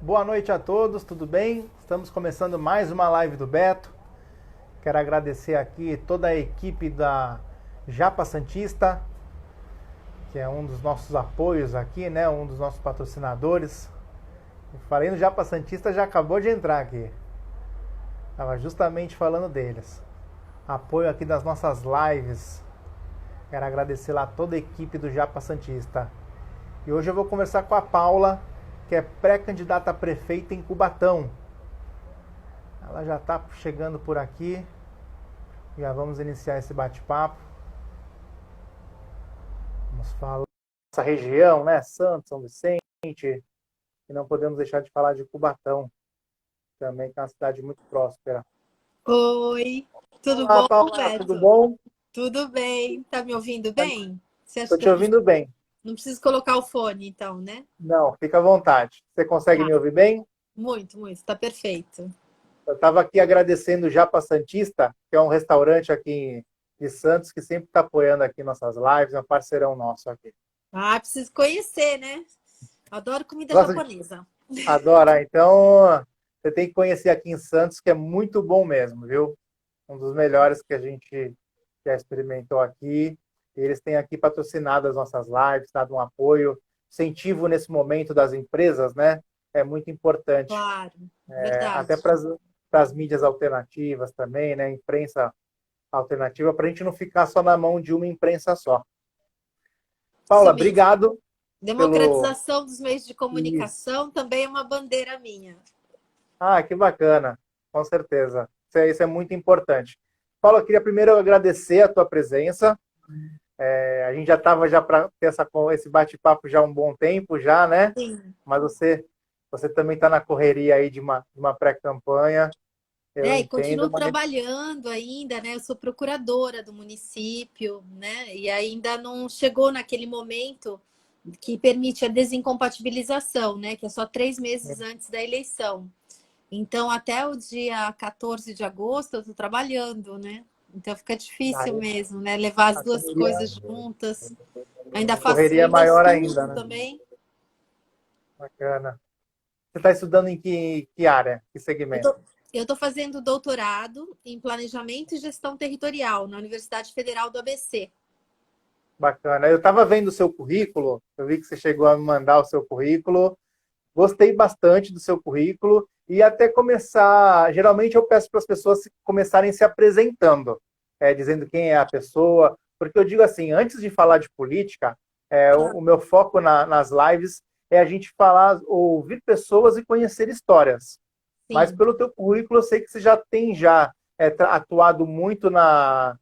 Boa noite a todos, tudo bem? Estamos começando mais uma live do Beto. Quero agradecer aqui toda a equipe da Japa Santista, que é um dos nossos apoios aqui, né? Um dos nossos patrocinadores. Eu falei no Japa Santista, já acabou de entrar aqui. Estava justamente falando deles. Apoio aqui das nossas lives. Quero agradecer lá toda a equipe do Japa Santista. E hoje eu vou conversar com a Paula, que é pré-candidata a prefeita em Cubatão. Ela já está chegando por aqui. Já vamos iniciar esse bate-papo. Vamos falar dessa região, né? Santos, São Vicente. E não podemos deixar de falar de Cubatão, também, que é uma cidade muito próspera. Oi, tudo Olá, bom, Paula, tudo Beto? bom? Tudo bem? Tá me ouvindo bem? Você acha Estou que te eu ouvindo bem. não preciso colocar o fone, então, né? Não, fica à vontade. Você consegue Tá, me ouvir bem? muito, muito, tá perfeito. Eu estava aqui agradecendo o Japa Santista, que é um restaurante aqui de Santos, que sempre está apoiando aqui nossas lives, é um parceirão nosso aqui. Ah, preciso conhecer, né? Adoro comida Gosta de... japonesa. Adora. Então, você tem que conhecer aqui em Santos, que é muito bom mesmo, viu? Um dos melhores que a gente já experimentou aqui. E eles têm aqui patrocinado as nossas lives, dado um apoio, incentivo nesse momento das empresas, né? É muito importante. Claro, Até verdade. para as mídias alternativas também, né? Imprensa alternativa, para a gente não ficar só na mão de uma imprensa só. Isso Paula, mesmo. obrigado pelo. Democratização dos meios de Isso. comunicação também é uma bandeira minha. Ah, que bacana, com certeza. Isso é muito importante. Paula, eu queria primeiro agradecer a tua presença. A gente já estava já para ter esse bate-papo já há um bom tempo já, né? Sim. Mas você também está na correria aí de uma pré-campanha, eu É, e entendo, continuo mas trabalhando ainda, né? Eu sou procuradora do município, né? E ainda não chegou naquele momento que permite a desincompatibilização, né? Que é só 3 meses antes da eleição. Então, até o dia 14 de agosto, eu estou trabalhando, né? Então fica difícil aí mesmo, né? Levar as a duas correria, coisas juntas. Ainda a faço, correria eu é ainda maior ainda, estudo né? também. Bacana. Você está estudando em que área, que Eu segmento? tô, eu tô fazendo doutorado em planejamento e gestão territorial na Universidade Federal do ABC. Bacana. Eu estava vendo o seu currículo, eu vi que você chegou a me mandar o seu currículo. Gostei bastante do seu currículo e até começar. Geralmente eu peço para as pessoas começarem se apresentando, dizendo quem é a pessoa, porque eu digo assim, antes de falar de política, o meu foco nas lives é a gente falar, ouvir pessoas e conhecer histórias. Mas Sim. pelo teu currículo eu sei que você já tem atuado muito na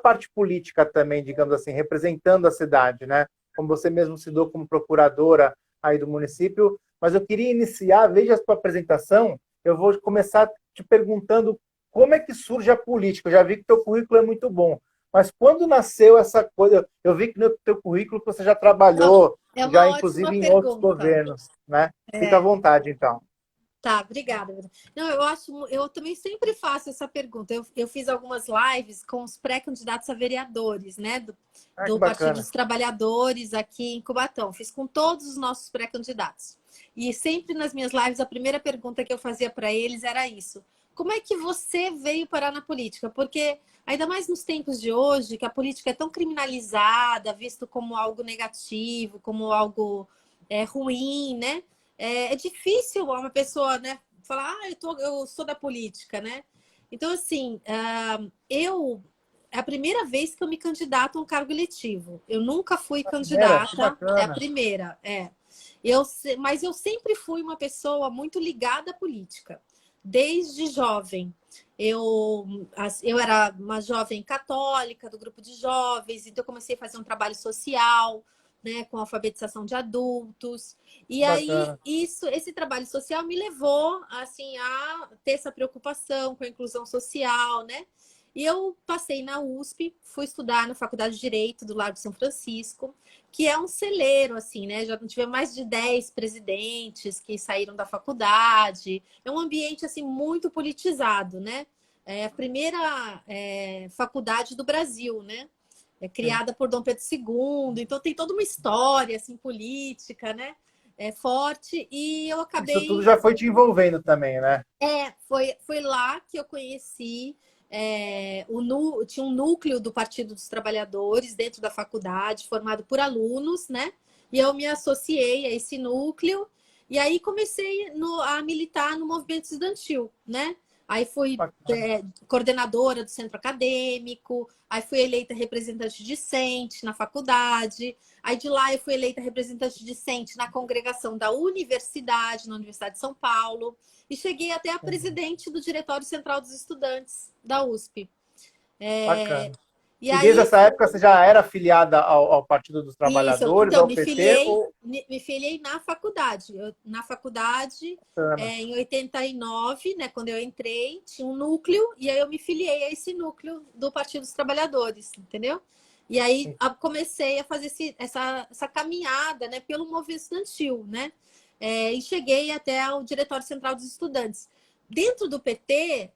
parte política também, digamos assim, representando a cidade, né? Como você mesmo se deu como procuradora aí do município. Mas eu queria iniciar, veja a sua apresentação, eu vou começar te perguntando como é que surge a política. Eu já vi que teu currículo é muito bom, mas quando nasceu essa coisa? Eu vi que no teu currículo você já trabalhou, É já uma ótima inclusive em outros pergunta. governos, né? Fica à É. vontade, então. Tá, obrigada. Não, eu acho, eu também sempre faço essa pergunta. Eu fiz algumas lives com os pré-candidatos a vereadores, né, Ah, que do Partido bacana. dos Trabalhadores aqui em Cubatão. Fiz com todos os nossos pré-candidatos. E sempre nas minhas lives, a primeira pergunta que eu fazia para eles era isso: como é que você veio parar na política? Porque, ainda mais nos tempos de hoje, que a política é tão criminalizada, visto como algo negativo, como algo ruim, né? É difícil uma pessoa, né, falar, eu sou da política, né? Então, assim, é a primeira vez que eu me candidato a um cargo eletivo. Eu nunca fui Primeira, que candidata, é a bacana. primeira, é. Mas eu sempre fui uma pessoa muito ligada à política, desde jovem. Eu era uma jovem católica do grupo de jovens, então eu comecei a fazer um trabalho social, né, com alfabetização de adultos. E aí, Bacana. esse trabalho social me levou, assim, a ter essa preocupação com a inclusão social, né? E eu passei na USP, fui estudar na Faculdade de Direito do Largo de São Francisco, que é um celeiro, assim, né? Já tivemos mais de 10 presidentes que saíram da faculdade. É um ambiente, assim, muito politizado, né? É a primeira faculdade do Brasil, né? É Sim. criada por Dom Pedro II, então tem toda uma história, assim, política, né? forte, e eu Isso tudo acabei... já foi te envolvendo também, né? Foi lá que eu conheci... tinha um núcleo do Partido dos Trabalhadores dentro da faculdade, formado por alunos, né? E eu me associei a esse núcleo, e aí comecei a militar no movimento estudantil, né? Aí fui Bacana. coordenadora do centro acadêmico, aí fui eleita representante discente na faculdade, aí de lá eu fui eleita representante discente na congregação da universidade, na Universidade de São Paulo, e cheguei até a presidente do Diretório Central dos Estudantes da USP. Bacana. E E desde aí, essa época você já era afiliada ao Partido dos isso, Trabalhadores, então, ao PT? Ou... me filiei na faculdade. Na faculdade, Bacana. em 89, né, quando eu entrei, tinha um núcleo, e aí eu me filiei a esse núcleo do Partido dos Trabalhadores, entendeu? E aí comecei a fazer essa caminhada, né, pelo movimento estudantil, né? E cheguei até o Diretório Central dos Estudantes. Dentro do PT,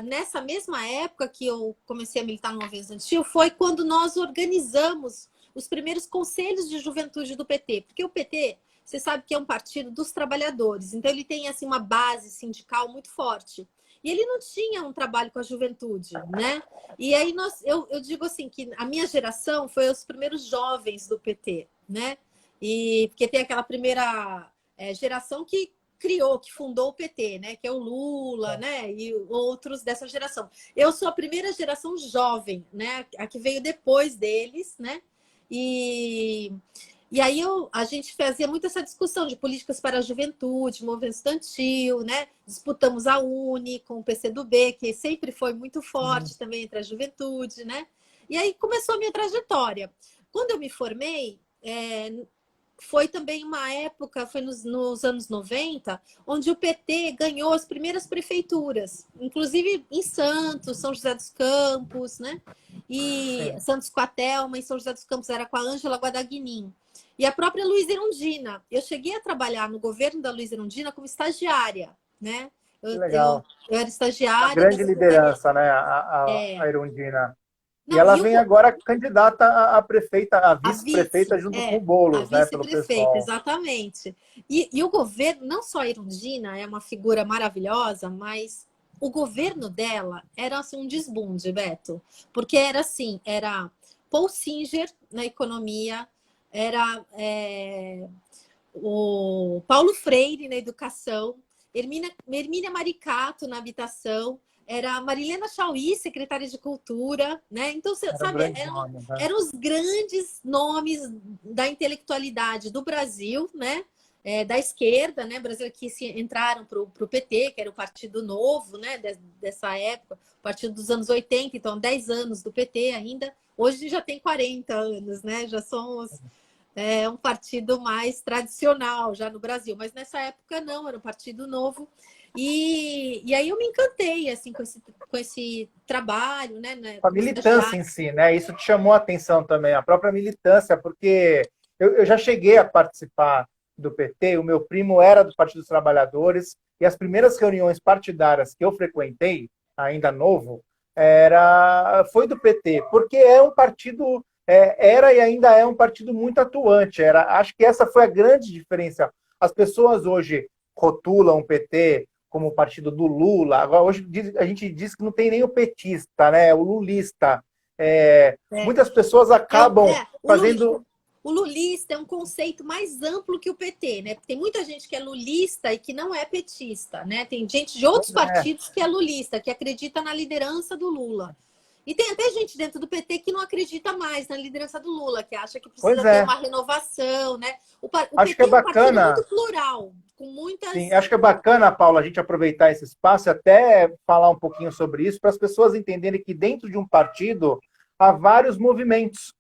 nessa mesma época que eu comecei a militar no movimento estudantil, foi quando nós organizamos os primeiros conselhos de juventude do PT. Porque o PT, você sabe que é um partido dos trabalhadores, então ele tem assim, uma base sindical muito forte. E ele não tinha um trabalho com a juventude, né? E aí eu digo assim, que a minha geração foi os primeiros jovens do PT, né? E porque tem aquela primeira geração que criou, que fundou o PT, né? Que é o Lula, né? E outros dessa geração. Eu sou a primeira geração jovem, né? A que veio depois deles, né? E aí a gente fazia muito essa discussão de políticas para a juventude, movimento estudantil, né? Disputamos a UNE com o PCdoB, que sempre foi muito forte também entre a juventude, né? E aí começou a minha trajetória. Quando eu me formei, foi também uma época, foi nos anos 90, onde o PT ganhou as primeiras prefeituras, inclusive em Santos, São José dos Campos, né? E Sim. Santos com a Thelma, em São José dos Campos era com a Ângela Guadagninin. E a própria Luísa Erundina. Eu cheguei a trabalhar no governo da Luísa Erundina como estagiária, né? Que Eu legal. era Uma estagiária da grande Secretaria. liderança, né? A Erundina. E Não, ela e vem agora candidata a prefeita, a a vice-prefeita vice, junto com o Boulos, a né? Pelo vice-prefeita, pessoal. exatamente. E o governo, não só a Erundina é uma figura maravilhosa, mas o governo dela era assim, um desbunde, Beto. Porque era assim, era Paul Singer na economia, era o Paulo Freire na educação, Hermínia Maricato na habitação, era a Marilena Chauí, secretária de Cultura, né? Então, você Era um sabe, grande nome, né? eram os grandes nomes da intelectualidade do Brasil, né? Da esquerda, né? Brasil que entraram para o PT, que era o Partido Novo, né? Dessa época, partido dos anos 80, então 10 anos do PT ainda. Hoje já tem 40 anos, né? Já somos um partido mais tradicional já no Brasil, mas nessa época não, era um partido novo. E aí eu me encantei assim com esse trabalho, né, A como militância estagiária. em si, né? Isso te chamou a atenção também, a própria militância, porque eu já cheguei a participar do PT, o meu primo era do Partido dos Trabalhadores, e as primeiras reuniões partidárias que eu frequentei, ainda novo, foi do PT, porque é um partido, era e ainda é um partido muito atuante. Acho que essa foi a grande diferença. As pessoas hoje rotulam o PT como o partido do Lula. Agora, hoje a gente diz que não tem nem o petista, né? O lulista. É, Muitas pessoas acabam fazendo. o lulista é um conceito mais amplo que o PT, né? Porque tem muita gente que é lulista e que não é petista, né? Tem gente de outros Pois é, partidos que é lulista, que acredita na liderança do Lula. E tem até gente dentro do PT que não acredita mais na liderança do Lula, que acha que pois precisa ter é. uma renovação, né? O Acho que é PT é um partido muito bacana. plural, com Sim, muitas... acho que é bacana, Paula, a gente aproveitar esse espaço e até falar um pouquinho sobre isso, para as pessoas entenderem que dentro de um partido há vários movimentos.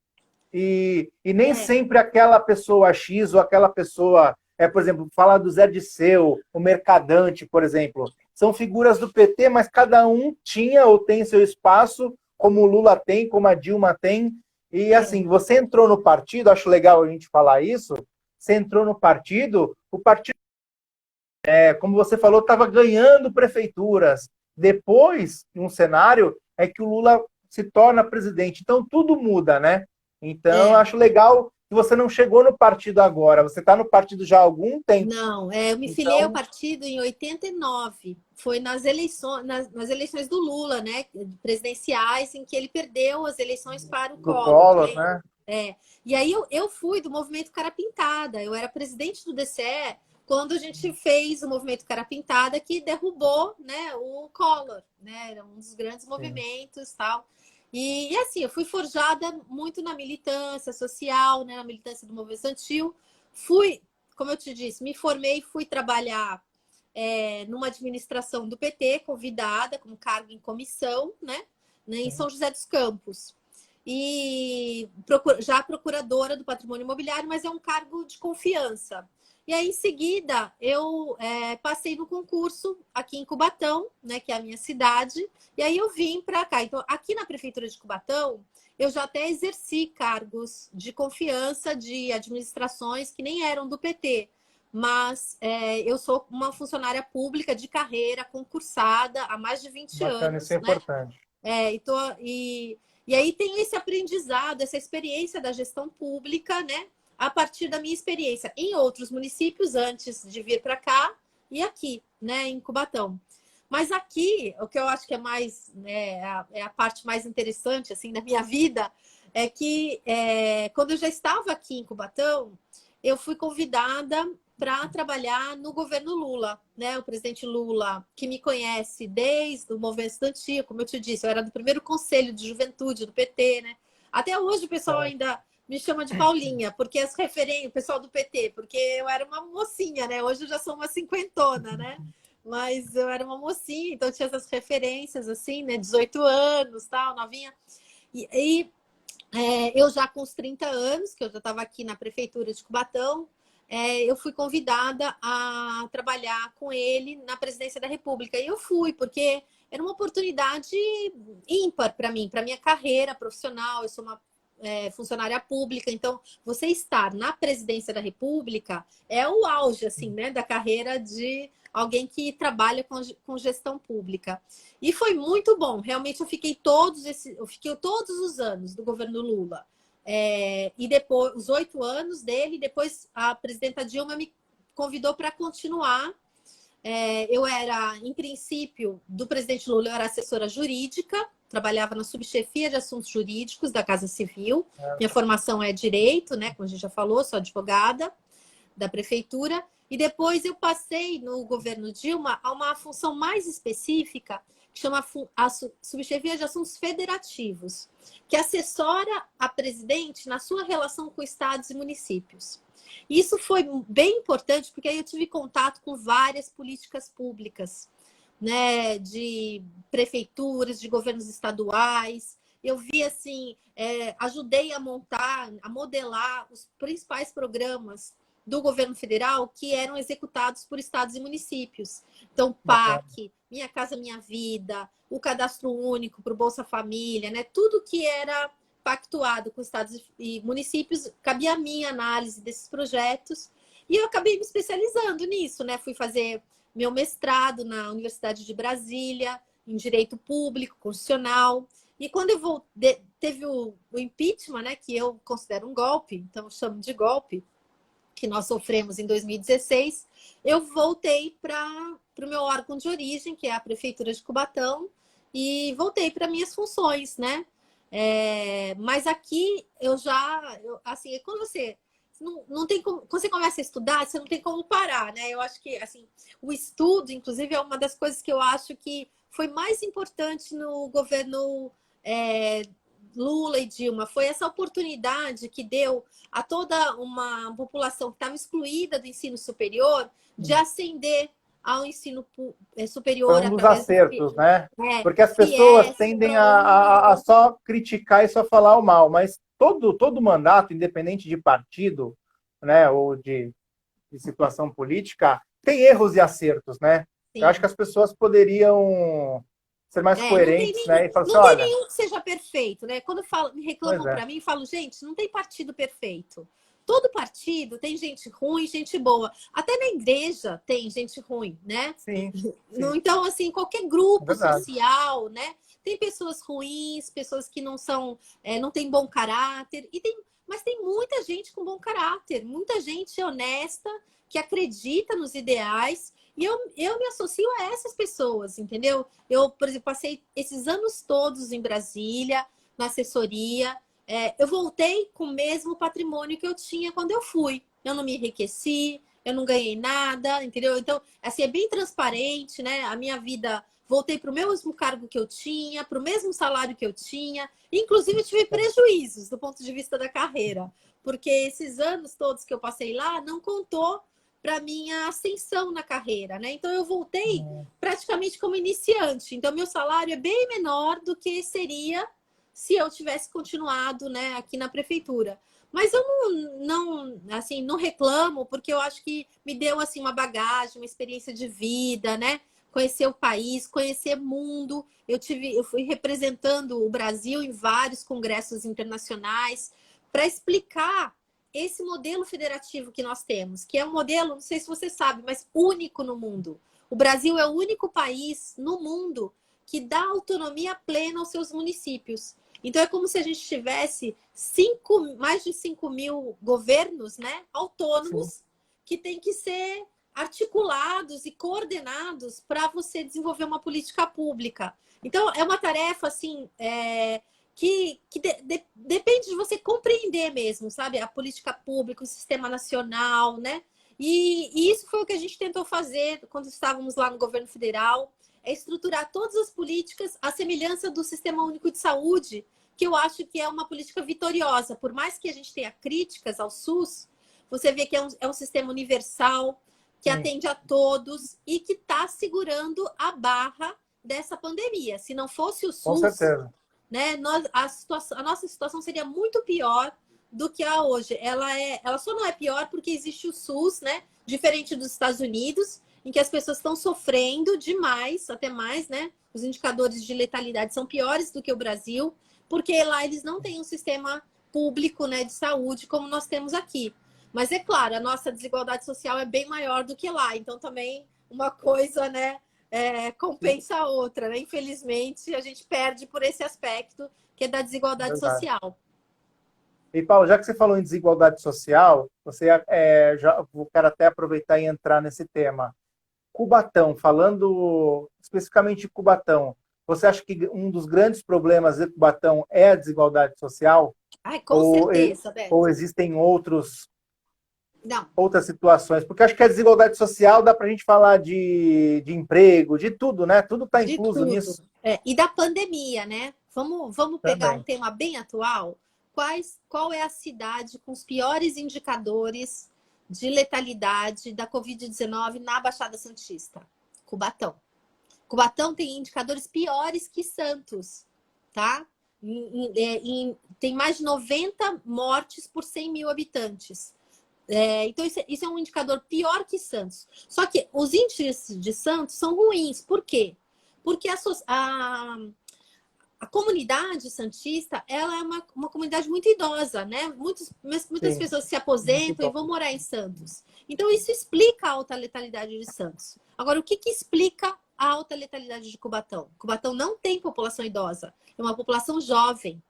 E nem É, sempre aquela pessoa X ou aquela pessoa, por exemplo, fala do Zé Disseu, o Mercadante, por exemplo, são figuras do PT, mas cada um tinha ou tem seu espaço, como o Lula tem, como a Dilma tem. E é, assim, você entrou no partido, acho legal a gente falar isso, você entrou no partido, o partido, como você falou, estava ganhando prefeituras. Depois, em um cenário, é que o Lula se torna presidente. Então, tudo muda, né? Então, eu é. acho legal que você não chegou no partido agora, você está no partido já há algum tempo. Não, eu me filiei ao partido em 89. Foi nas eleições do Lula, né? Presidenciais, em que ele perdeu as eleições para o Do Collor. né? E aí eu fui do movimento Cara Pintada. Eu era presidente do DCE quando a gente fez o movimento Cara Pintada, que derrubou, né, o Collor, né? Era um dos grandes movimentos, tal. E assim, eu fui forjada muito na militância social, né, na militância do movimento estudantil. Fui, como eu te disse, me formei, fui trabalhar numa administração do PT, convidada, como cargo em comissão, né, em São José dos Campos. E já procuradora do patrimônio imobiliário, mas é um cargo de confiança. E aí, em seguida, eu passei no concurso aqui em Cubatão, né, que é a minha cidade, e aí eu vim para cá. Então, aqui na Prefeitura de Cubatão, eu já até exerci cargos de confiança de administrações que nem eram do PT, mas eu sou uma funcionária pública de carreira, concursada há mais de 20 Bacana, anos. isso é importante. E aí tem esse aprendizado, essa experiência da gestão pública, né? A partir da minha experiência em outros municípios antes de vir para cá e aqui, né, em Cubatão. Mas aqui, o que eu acho que é mais, né, é a parte mais interessante assim da minha vida, é que quando eu já estava aqui em Cubatão, eu fui convidada para trabalhar no governo Lula, né? O presidente Lula, que me conhece desde o movimento estudantil, como eu te disse, eu era do primeiro conselho de juventude do PT, né? Até hoje o pessoal ainda me chama de Paulinha, porque as referências, o pessoal do PT, porque eu era uma mocinha, né? Hoje eu já sou uma cinquentona, né? Mas eu era uma mocinha, então tinha essas referências, assim, né? 18 anos, tal, novinha. Eu já com os 30 anos, que eu já estava aqui na prefeitura de Cubatão, eu fui convidada a trabalhar com ele na presidência da República. E eu fui, porque era uma oportunidade ímpar para mim, para minha carreira profissional. Eu sou uma funcionária pública, então você estar na presidência da República é o auge, assim, né, da carreira de alguém que trabalha com gestão pública. E foi muito bom. Realmente eu fiquei todos os anos do governo Lula. E depois, os 8 anos dele, depois a presidenta Dilma me convidou para continuar. Eu era, em princípio, do presidente Lula, eu era assessora jurídica, trabalhava na subchefia de assuntos jurídicos da Casa Civil. Minha formação é direito, né? Como a gente já falou, sou advogada da prefeitura. E depois eu passei no governo Dilma a uma função mais específica, que chama a subchefia de assuntos federativos, que assessora a presidente na sua relação com estados e municípios. Isso foi bem importante, porque aí eu tive contato com várias políticas públicas, né, de prefeituras, de governos estaduais. Eu vi, assim, ajudei a montar, a modelar os principais programas do governo federal que eram executados por estados e municípios. Então, PAC, Minha Casa Minha Vida, o Cadastro Único para o Bolsa Família, né? Tudo que era pactuado com estados e municípios, cabia a minha análise desses projetos. E eu acabei me especializando nisso, né? Fui fazer meu mestrado na Universidade de Brasília, em Direito Público, Constitucional. E quando teve o impeachment, né? Que eu considero um golpe, então eu chamo de golpe, que nós sofremos em 2016, eu voltei para o meu órgão de origem, que é a Prefeitura de Cubatão, e voltei para minhas funções, né? Mas aqui assim, quando você não tem como, quando você começa a estudar, você não tem como parar, né? Eu acho que assim, o estudo, inclusive, é uma das coisas que eu acho que foi mais importante no governo Lula e Dilma. Foi essa oportunidade que deu a toda uma população que estava excluída do ensino superior de ascender ao ensino superior. Foi um dos acertos, né? Porque as pessoas tendem a só criticar e só falar o mal, mas todo mandato, independente de partido, né, ou de situação política, tem erros e acertos, né? Sim. Eu acho que as pessoas poderiam ser mais coerentes, né? E falar assim, não olha, tem nenhum que seja perfeito, né? Quando me reclamam para mim, falo, gente, não tem partido perfeito. Todo partido tem gente ruim, gente boa. Até na igreja tem gente ruim, né? Sim. Então, assim, qualquer grupo social, né? Tem pessoas ruins, pessoas que não são, não têm bom caráter, e tem mas tem muita gente com bom caráter, muita gente honesta, que acredita nos ideais, e eu me associo a essas pessoas, entendeu? Eu, por exemplo, passei esses anos todos em Brasília, na assessoria, eu voltei com o mesmo patrimônio que eu tinha quando eu fui. Eu não me enriqueci, eu não ganhei nada, entendeu? Então, assim, é bem transparente, né? A minha vida, voltei para o mesmo cargo que eu tinha, para o mesmo salário que eu tinha. Inclusive, eu tive prejuízos do ponto de vista da carreira, porque esses anos todos que eu passei lá não contou para minha ascensão na carreira, né? Então, eu voltei praticamente como iniciante. Então, meu salário é bem menor do que seria se eu tivesse continuado, né, aqui na prefeitura. Mas eu assim, não reclamo, porque eu acho que me deu assim uma bagagem, uma experiência de vida, né? Conhecer o país, conhecer o mundo. Eu fui representando o Brasil em vários congressos internacionais para explicar esse modelo federativo que nós temos, que é um modelo, não sei se você sabe, mas único no mundo. O Brasil é o único país no mundo que dá autonomia plena aos seus municípios. Então, é como se a gente tivesse mais de 5 mil governos, né, autônomos, sim, que têm que ser articulados e coordenados para você desenvolver uma política pública. Então, é uma tarefa, assim, que depende de você compreender mesmo, sabe? A política pública, o sistema nacional, né? E isso foi o que a gente tentou fazer quando estávamos lá no governo federal, é estruturar todas as políticas à semelhança do Sistema Único de Saúde, que eu acho que é uma política vitoriosa. Por mais que a gente tenha críticas ao SUS, você vê que é um sistema universal, que atende a todos e que está segurando a barra dessa pandemia. Se não fosse o SUS, com certeza, né, a nossa situação seria muito pior do que a hoje. Ela só não é pior porque existe o SUS, né, diferente dos Estados Unidos, em que as pessoas estão sofrendo demais, até mais, né? Os indicadores de letalidade são piores do que o Brasil, porque lá eles não têm um sistema público, né, de saúde como nós temos aqui. Mas é claro, a nossa desigualdade social é bem maior do que lá. Então também uma coisa, né, compensa a outra, né? Infelizmente, a gente perde por esse aspecto que é da desigualdade social. E, Paulo, já que você falou em desigualdade social, eu quero até aproveitar e entrar nesse tema. Cubatão, falando especificamente de Cubatão, você acha que um dos grandes problemas de Cubatão é a desigualdade social? Ai, com certeza, Beto. Ou existem outras situações? Porque acho que a desigualdade social dá para a gente falar de emprego, de tudo, né? Tudo está incluso nisso. E da pandemia, né? Vamos pegar um tema bem atual. Qual é a cidade com os piores indicadores de letalidade da Covid-19 na Baixada Santista? Cubatão. Cubatão tem indicadores piores que Santos, tá? Tem mais de 90 mortes por 100 mil habitantes. Então, isso é um indicador pior que Santos. Só que os índices de Santos são ruins. Por quê? Porque a comunidade santista, ela é uma comunidade muito idosa, né? Muitas pessoas se aposentam e vão morar em Santos. Então, isso explica a alta letalidade de Santos. Agora, o que explica a alta letalidade de Cubatão? Cubatão não tem população idosa, é uma população jovem.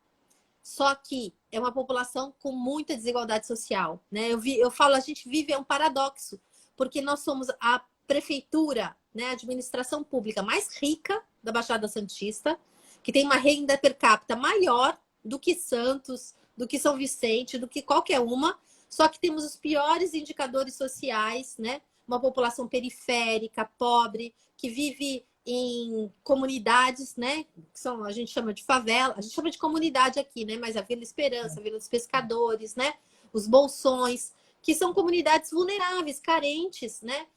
Só que é uma população com muita desigualdade social, né? Eu falo, a gente vive um paradoxo, porque nós somos a prefeitura, né, a administração pública mais rica da Baixada Santista, que tem uma renda per capita maior do que Santos, do que São Vicente, do que qualquer uma, só que temos os piores indicadores sociais, né? Uma população periférica, pobre, que vive em comunidades, né? Que a gente chama de favela, a gente chama de comunidade aqui, né? Mas a Vila Esperança, a Vila dos Pescadores, né? Os Bolsões, que são comunidades vulneráveis, carentes, né?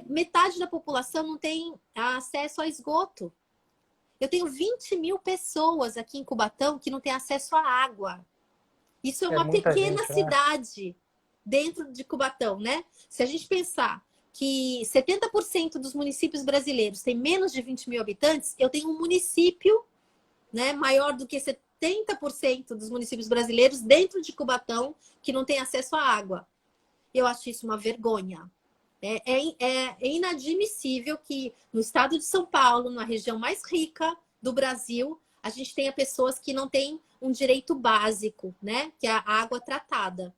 Metade da população não tem acesso a esgoto. Eu tenho 20 mil pessoas aqui em Cubatão que não têm acesso à água. Isso é uma pequena cidade, né, dentro de Cubatão, né? Se a gente pensar que 70% dos municípios brasileiros têm menos de 20 mil habitantes, eu tenho um município, né, maior do que 70% dos municípios brasileiros dentro de Cubatão que não tem acesso à água. Eu acho isso uma vergonha. É inadmissível que no estado de São Paulo, na região mais rica do Brasil, a gente tenha pessoas que não têm um direito básico, né? Que é a água tratada.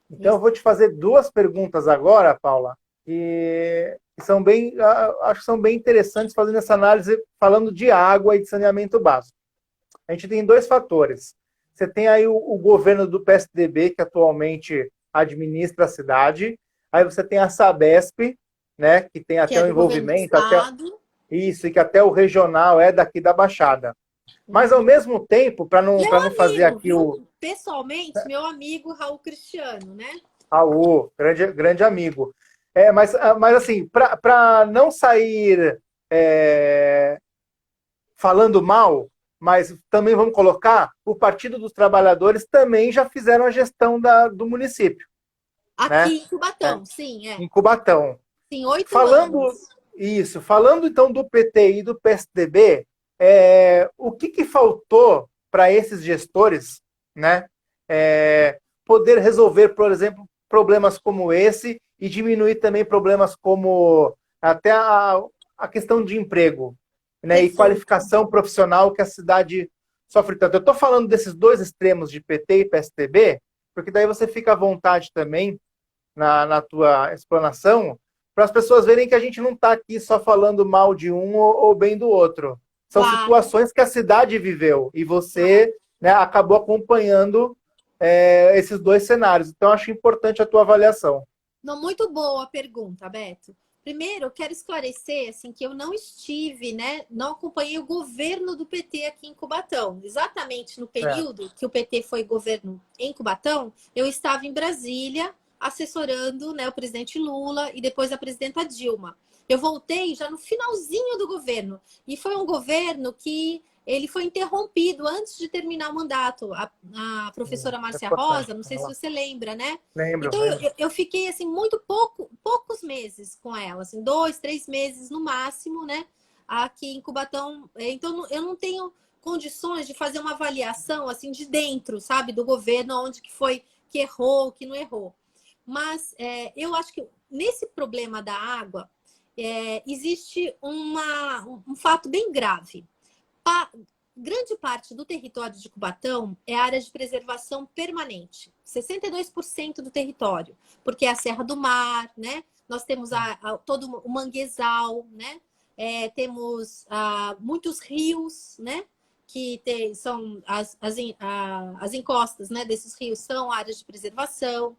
Então, eu vou te fazer duas perguntas agora, Paula, que são bem, acho que são bem interessantes fazendo essa análise, falando de água e de saneamento básico. A gente tem dois fatores. Você tem aí o governo do PSDB, que atualmente administra a cidade. Aí você tem a Sabesp, né, que tem Que até é o do governo do envolvimento, até, estado. isso, e que até o regional é daqui da Baixada. Mas, ao mesmo tempo, para Meu não fazer amigo, aqui viu? o Pessoalmente, meu amigo Raul Cristiano, né? Raul, grande amigo. Mas assim, para não sair falando mal, mas também vamos colocar, o Partido dos Trabalhadores também já fizeram a gestão do município, né? Aqui em É, Cubatão, sim, em Cubatão. Sim, 8 anos. Falando então do PT e do PSDB, o que faltou para esses gestores, né, poder resolver, por exemplo, problemas como esse e diminuir também problemas como até a questão de emprego, né, e Perfeito. qualificação profissional que a cidade sofre tanto. Eu estou falando desses dois extremos de PT e PSDB, porque daí você fica à vontade também na tua explanação, para as pessoas verem que a gente não está aqui só falando mal de um ou bem do outro. São Claro, situações que a cidade viveu e claro. você, né, acabou acompanhando esses dois cenários. Então, acho importante a tua avaliação. Não, muito boa a pergunta, Beto. Primeiro, eu quero esclarecer assim que eu não estive, né? Não acompanhei o governo do PT aqui em Cubatão. Exatamente no Certo. período que o PT foi governo em Cubatão, eu estava em Brasília assessorando, né, o presidente Lula e depois a presidenta Dilma. Eu voltei já no finalzinho do governo e foi um governo que ele foi interrompido antes de terminar o mandato. A professora É Márcia importante Rosa, não sei se falar. você lembra, né? Lembro, Então lembro. eu fiquei assim poucos meses com ela, assim 2, 3 meses no máximo, né? Aqui em Cubatão. Então eu não tenho condições de fazer uma avaliação assim de dentro, sabe, do governo, onde que foi que errou, que não errou. Mas eu acho que nesse problema da água existe um fato bem grave. Grande parte do território de Cubatão é área de preservação permanente, 62% do território, porque é a Serra do Mar, né? Nós temos todo o manguezal, né? Temos muitos rios, né? São as encostas, né, desses rios são áreas de preservação.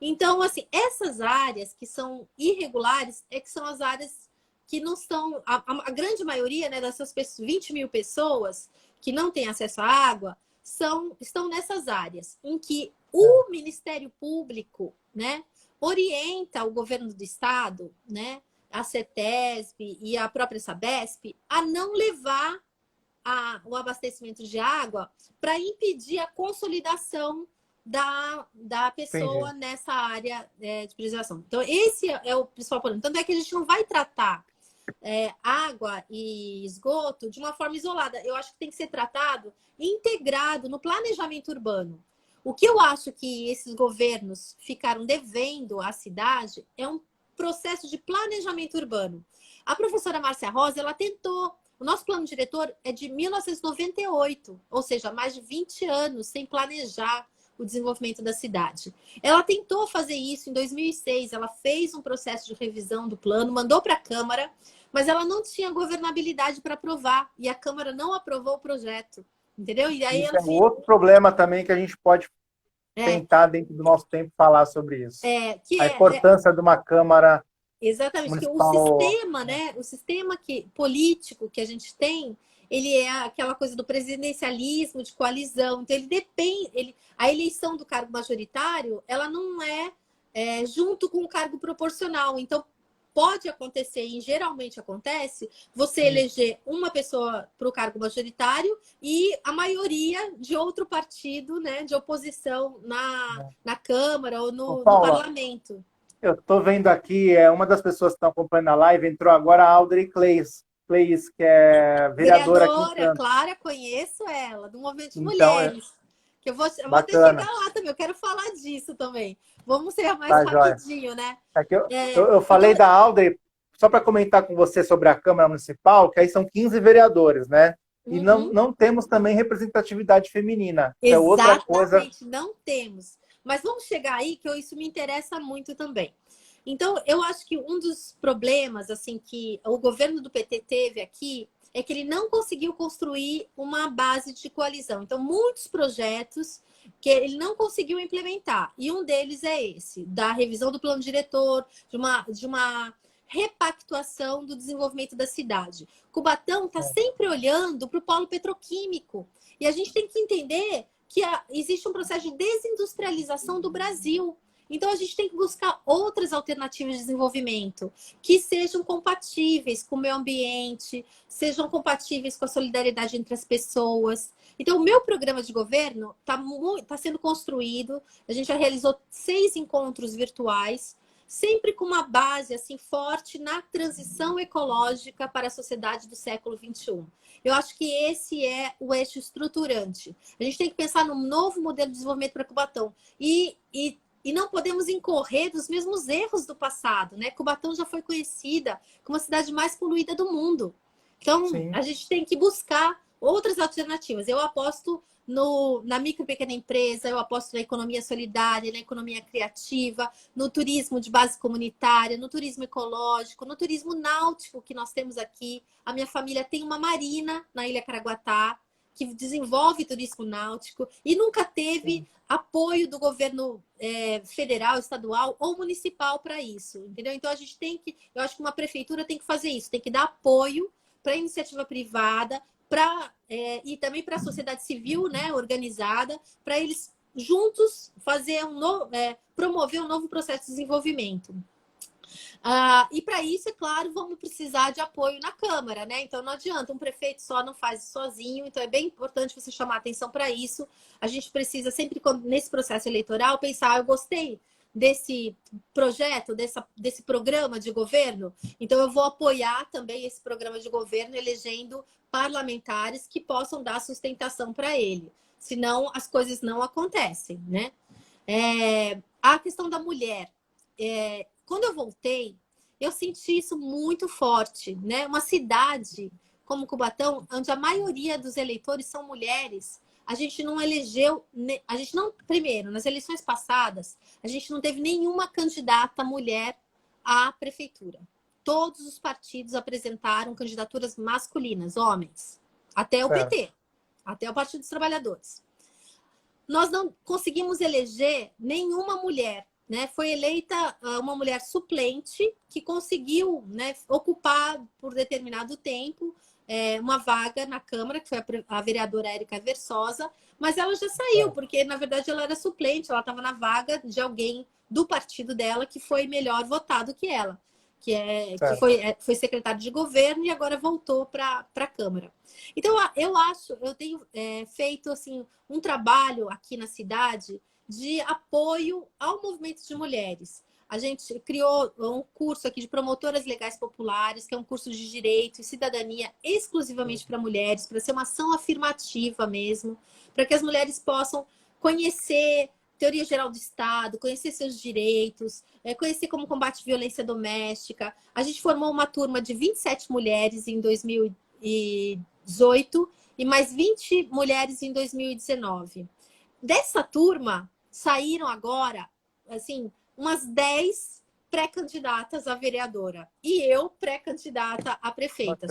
Então, assim, essas áreas que são irregulares é que são as áreas que não são... A grande maioria, né, dessas 20 mil pessoas que não têm acesso à água estão nessas áreas em que o Ministério Público, né, orienta o governo do estado, né, a CETESB e a própria Sabesp a não levar o abastecimento de água para impedir a consolidação da Entendi. pessoa nessa área de preservação. Então, esse é o principal problema. Tanto é que a gente não vai tratar água e esgoto de uma forma isolada. Eu acho que tem que ser tratado integrado no planejamento urbano. O que eu acho que esses governos ficaram devendo à cidade é um processo de planejamento urbano. A professora Márcia Rosa, ela tentou. O nosso plano diretor é de 1998, ou seja, mais de 20 anos sem planejar o desenvolvimento da cidade. Ela tentou fazer isso em 2006, ela fez um processo de revisão do plano, mandou para a Câmara, mas ela não tinha governabilidade para aprovar, e a Câmara não aprovou o projeto, entendeu? E aí Isso ela é um outro problema também que a gente pode é, tentar, dentro do nosso tempo, falar sobre isso. que A é importância de uma Câmara exatamente, que o Municipal. sistema, né, o sistema político que a gente tem, ele é aquela coisa do presidencialismo, de coalizão. Então, ele depende, a eleição do cargo majoritário, ela não junto com o cargo proporcional. Então, pode acontecer, e geralmente acontece, você eleger uma pessoa para o cargo majoritário e a maioria de outro partido, né, de oposição na Câmara ou Ô, no Paula, parlamento. eu estou vendo aqui, uma das pessoas que estão acompanhando a live, entrou agora a Audrey Clays, que é vereadora aqui em Vereadora Santos. Clara, conheço ela, do Movimento de Então, Mulheres. Que eu vou até chegar bacana. lá também, eu quero falar disso também. Vamos ser mais Tá, joia. rapidinho, né? É que eu Então, falei da Audrey, só para comentar com você sobre a Câmara Municipal, que aí são 15 vereadores, né? e não temos também representatividade feminina. É outra coisa. Exatamente, não temos. Mas vamos chegar aí, que isso me interessa muito também. Então, eu acho que um dos problemas assim que o governo do PT teve aqui é que ele não conseguiu construir uma base de coalizão. Então, muitos projetos que ele não conseguiu implementar. E um deles é esse, da revisão do plano diretor, de uma repactuação do desenvolvimento da cidade. Cubatão está sempre olhando para o polo petroquímico. E a gente tem que entender que existe um processo de desindustrialização do Brasil. Então, a gente tem que buscar outras alternativas de desenvolvimento que sejam compatíveis com o meio ambiente, sejam compatíveis com a solidariedade entre as pessoas. Então, o meu programa de governo está sendo construído. A gente já realizou 6 encontros virtuais, sempre com uma base assim forte na transição ecológica para a sociedade do século XXI. Eu acho que esse é o eixo estruturante. A gente tem que pensar num novo modelo de desenvolvimento para Cubatão. E não podemos incorrer dos mesmos erros do passado, né? Cubatão já foi conhecida como a cidade mais poluída do mundo. Então, sim, a gente tem que buscar outras alternativas. Eu aposto na micro e pequena empresa, eu aposto na economia solidária, na economia criativa, no turismo de base comunitária, no turismo ecológico, no turismo náutico que nós temos aqui. A minha família tem uma marina na Ilha Caraguatá, que desenvolve turismo náutico e nunca teve apoio do governo federal, estadual ou municipal para isso, entendeu? Então a gente tem que, eu acho que uma prefeitura tem que fazer isso, tem que dar apoio para a iniciativa privada, e também para a sociedade civil, né, organizada, para eles juntos fazer promover um novo processo de desenvolvimento. E para isso, é claro, vamos precisar de apoio na Câmara, né? Então não adianta, um prefeito só não faz sozinho, então é bem importante você chamar atenção para isso. A gente precisa sempre, nesse processo eleitoral, pensar, eu gostei desse projeto, desse programa de governo, então eu vou apoiar também esse programa de governo, elegendo parlamentares que possam dar sustentação para ele. Senão as coisas não acontecem, né? A questão da mulher. Quando eu voltei, eu senti isso muito forte, né? Uma cidade como Cubatão, onde a maioria dos eleitores são mulheres, a gente não elegeu, primeiro, nas eleições passadas, a gente não teve nenhuma candidata mulher à prefeitura. Todos os partidos apresentaram candidaturas masculinas, homens, até o PT, até o Partido dos Trabalhadores. Nós não conseguimos eleger nenhuma mulher, né? Foi eleita uma mulher suplente que conseguiu, né, ocupar por determinado tempo uma vaga na Câmara, que foi a vereadora Érica Versosa, mas ela já saiu, porque na verdade ela era suplente, ela estava na vaga de alguém do partido dela que foi melhor votado que ela, que foi secretário de governo e agora voltou para a Câmara. Então, eu tenho feito assim, um trabalho aqui na cidade de apoio ao movimento de mulheres. A gente criou um curso aqui de promotoras legais populares, que é um curso de direito e cidadania exclusivamente para mulheres, para ser uma ação afirmativa mesmo, para que as mulheres possam conhecer teoria geral do Estado, conhecer seus direitos, conhecer como combate violência doméstica. A gente formou uma turma de 27 mulheres em 2018 e mais 20 mulheres em 2019. Dessa turma, saíram agora, assim, umas 10 pré-candidatas a vereadora. E eu, pré-candidata a prefeita.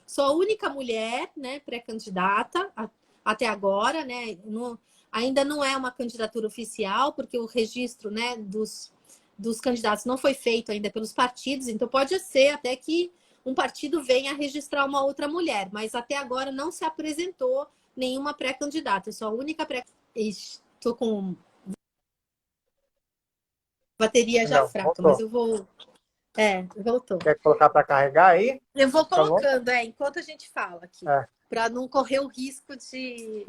Sou a única mulher, né, pré-candidata até agora, né? Ainda não é uma candidatura oficial, porque o registro, né, dos candidatos não foi feito ainda pelos partidos. Então, pode ser até que um partido venha a registrar uma outra mulher. Mas até agora não se apresentou nenhuma pré-candidata. Eu sou a única pré-candidata. Estou com bateria já fraca, mas eu vou... voltou. Quer colocar para carregar aí? Eu vou colocando, enquanto a gente fala aqui. Para não correr o risco de...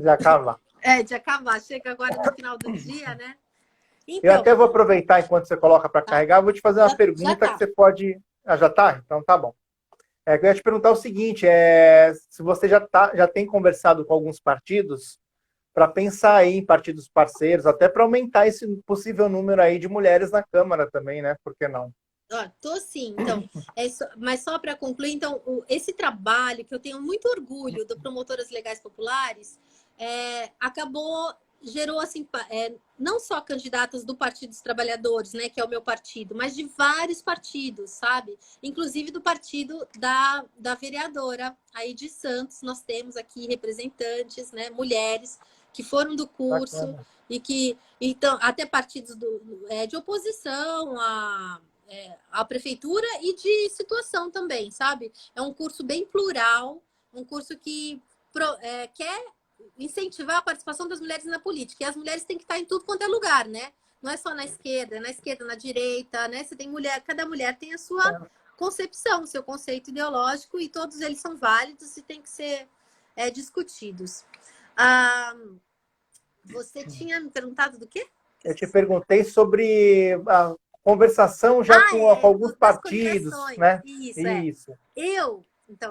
de acabar. De acabar. Chega agora no final do dia, né? Então, eu até vou aproveitar enquanto você coloca para carregar, vou te fazer uma pergunta que você pode... já tá? Então tá bom. Eu ia te perguntar o seguinte, se você já tem conversado com alguns partidos para pensar aí em partidos parceiros, até para aumentar esse possível número aí de mulheres na Câmara também, né? Por que não? Ó, tô sim, então, mas só para concluir, então, esse trabalho que eu tenho muito orgulho do Promotoras Legais Populares, acabou, gerou, assim, não só candidatas do Partido dos Trabalhadores, né, que é o meu partido, mas de vários partidos, sabe? Inclusive do partido da vereadora aí de Santos, nós temos aqui representantes, né, mulheres, que foram do curso Bacana. e que, então, até partidos de oposição à prefeitura e de situação também, sabe? É um curso bem plural, um curso que quer incentivar a participação das mulheres na política. E as mulheres têm que estar em tudo quanto é lugar, né? Não é só na esquerda, na direita, né? Você tem mulher, cada mulher tem a sua concepção, o seu conceito ideológico, e todos eles são válidos e têm que ser discutidos. Você tinha me perguntado do quê? Eu te perguntei sobre a conversação já com alguns Das partidos, coligações. né? Isso, Isso.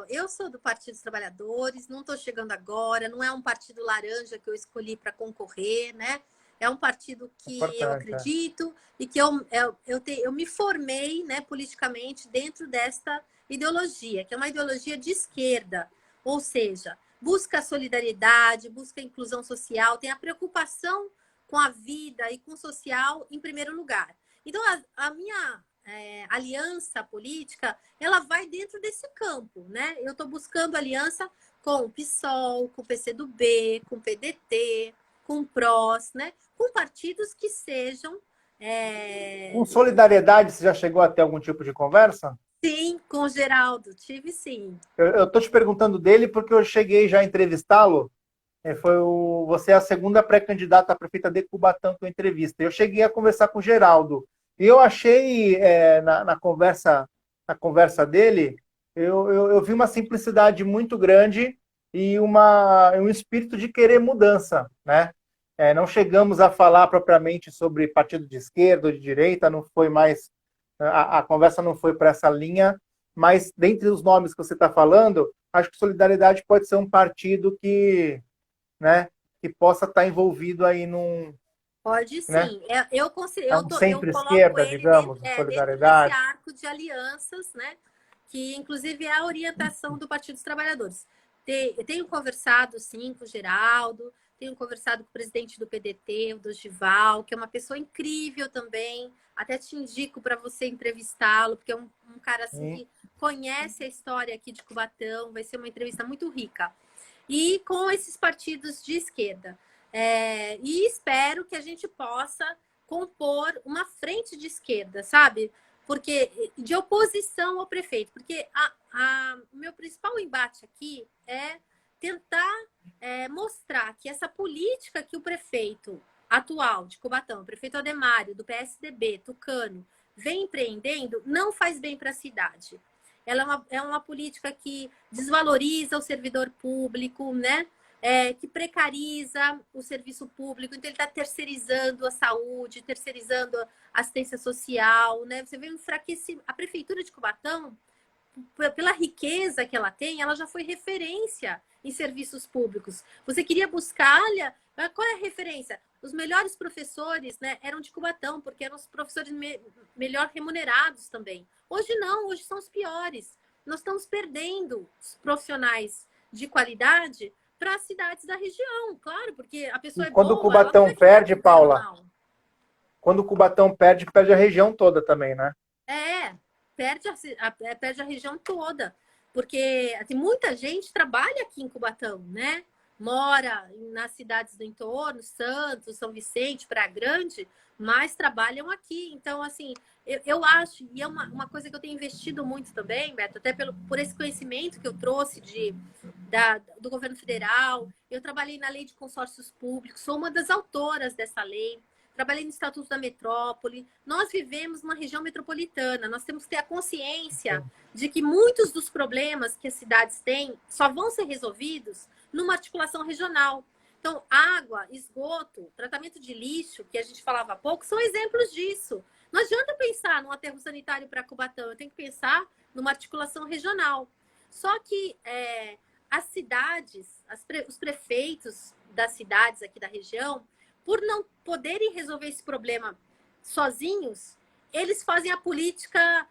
Eu sou do Partido dos Trabalhadores, não estou chegando agora, não é um partido laranja que eu escolhi para concorrer, né? É um partido que eu Importante, acredito e que eu me formei, né, politicamente dentro desta ideologia, que é uma ideologia de esquerda, ou seja, busca a solidariedade, busca a inclusão social, tem a preocupação com a vida e com o social em primeiro lugar. Então, a minha aliança política, ela vai dentro desse campo, né? Eu estou buscando aliança com o PSOL, com o PCdoB, com o PDT, com o PROS, né? Com partidos que sejam... Com solidariedade, você já chegou a ter algum tipo de conversa? Sim, com o Geraldo, tive sim. Eu estou te perguntando dele porque eu cheguei já a entrevistá-lo. Você é a segunda pré-candidata a prefeita de Cubatão que eu entrevista. Eu cheguei a conversar com o Geraldo. E eu achei, na conversa dele, eu vi uma simplicidade muito grande e um espírito de querer mudança, né? Não chegamos a falar propriamente sobre partido de esquerda ou de direita, não foi mais. A conversa não foi para essa linha, mas dentre os nomes que você está falando, acho que Solidariedade pode ser um partido que, né, que possa estar envolvido aí num, Pode né, sim. Eu é considero, um eu coloco centro-esquerda, ele dentro, digamos, o dentro desse Solidariedade. arco de alianças, né? Que inclusive é a orientação do Partido dos Trabalhadores. Eu tenho conversado sim com o Geraldo, tenho conversado com o presidente do PDT, o Dorival, que é uma pessoa incrível também. Até te indico para você entrevistá-lo, porque é um cara assim Sim. que conhece a história aqui de Cubatão, vai ser uma entrevista muito rica. E com esses partidos de esquerda. E espero que a gente possa compor uma frente de esquerda, sabe? Porque de oposição ao prefeito. Porque o meu principal embate aqui é tentar mostrar que essa política que o prefeito atual de Cubatão, o prefeito Ademário, do PSDB, Tucano, vem empreendendo, não faz bem para a cidade. Ela é uma política que desvaloriza o servidor público, né? Que precariza o serviço público, então ele está terceirizando a saúde, terceirizando a assistência social, né? Você vê um enfraquecimento. A prefeitura de Cubatão, pela riqueza que ela tem, ela já foi referência em serviços públicos. Você queria buscar, olha, qual é a referência? Os melhores professores, né, eram de Cubatão, porque eram os professores melhor remunerados também. Hoje não, hoje são os piores. Nós estamos perdendo os profissionais de qualidade para as cidades da região, claro, porque a pessoa E é quando o boa, ela não Cubatão vai ficar perde, ganhando Paula, mal. quando o Cubatão perde, perde a região toda também, né? Perde a região toda, porque assim, muita gente trabalha aqui em Cubatão, né? Mora nas cidades do entorno, Santos, São Vicente, Praia Grande, mas trabalham aqui. Então, assim, eu acho, e é uma coisa que eu tenho investido muito também, Beto, até por esse conhecimento que eu trouxe do governo federal. Eu trabalhei na lei de consórcios públicos, sou uma das autoras dessa lei. Trabalhei no Estatuto da Metrópole. Nós vivemos numa região metropolitana. Nós temos que ter a consciência de que muitos dos problemas que as cidades têm só vão ser resolvidos numa articulação regional. Então, água, esgoto, tratamento de lixo, que a gente falava há pouco, são exemplos disso. Não adianta pensar num aterro sanitário para Cubatão, eu tenho que pensar numa articulação regional. Só que as cidades, os prefeitos das cidades aqui da região, por não poderem resolver esse problema sozinhos, eles fazem a política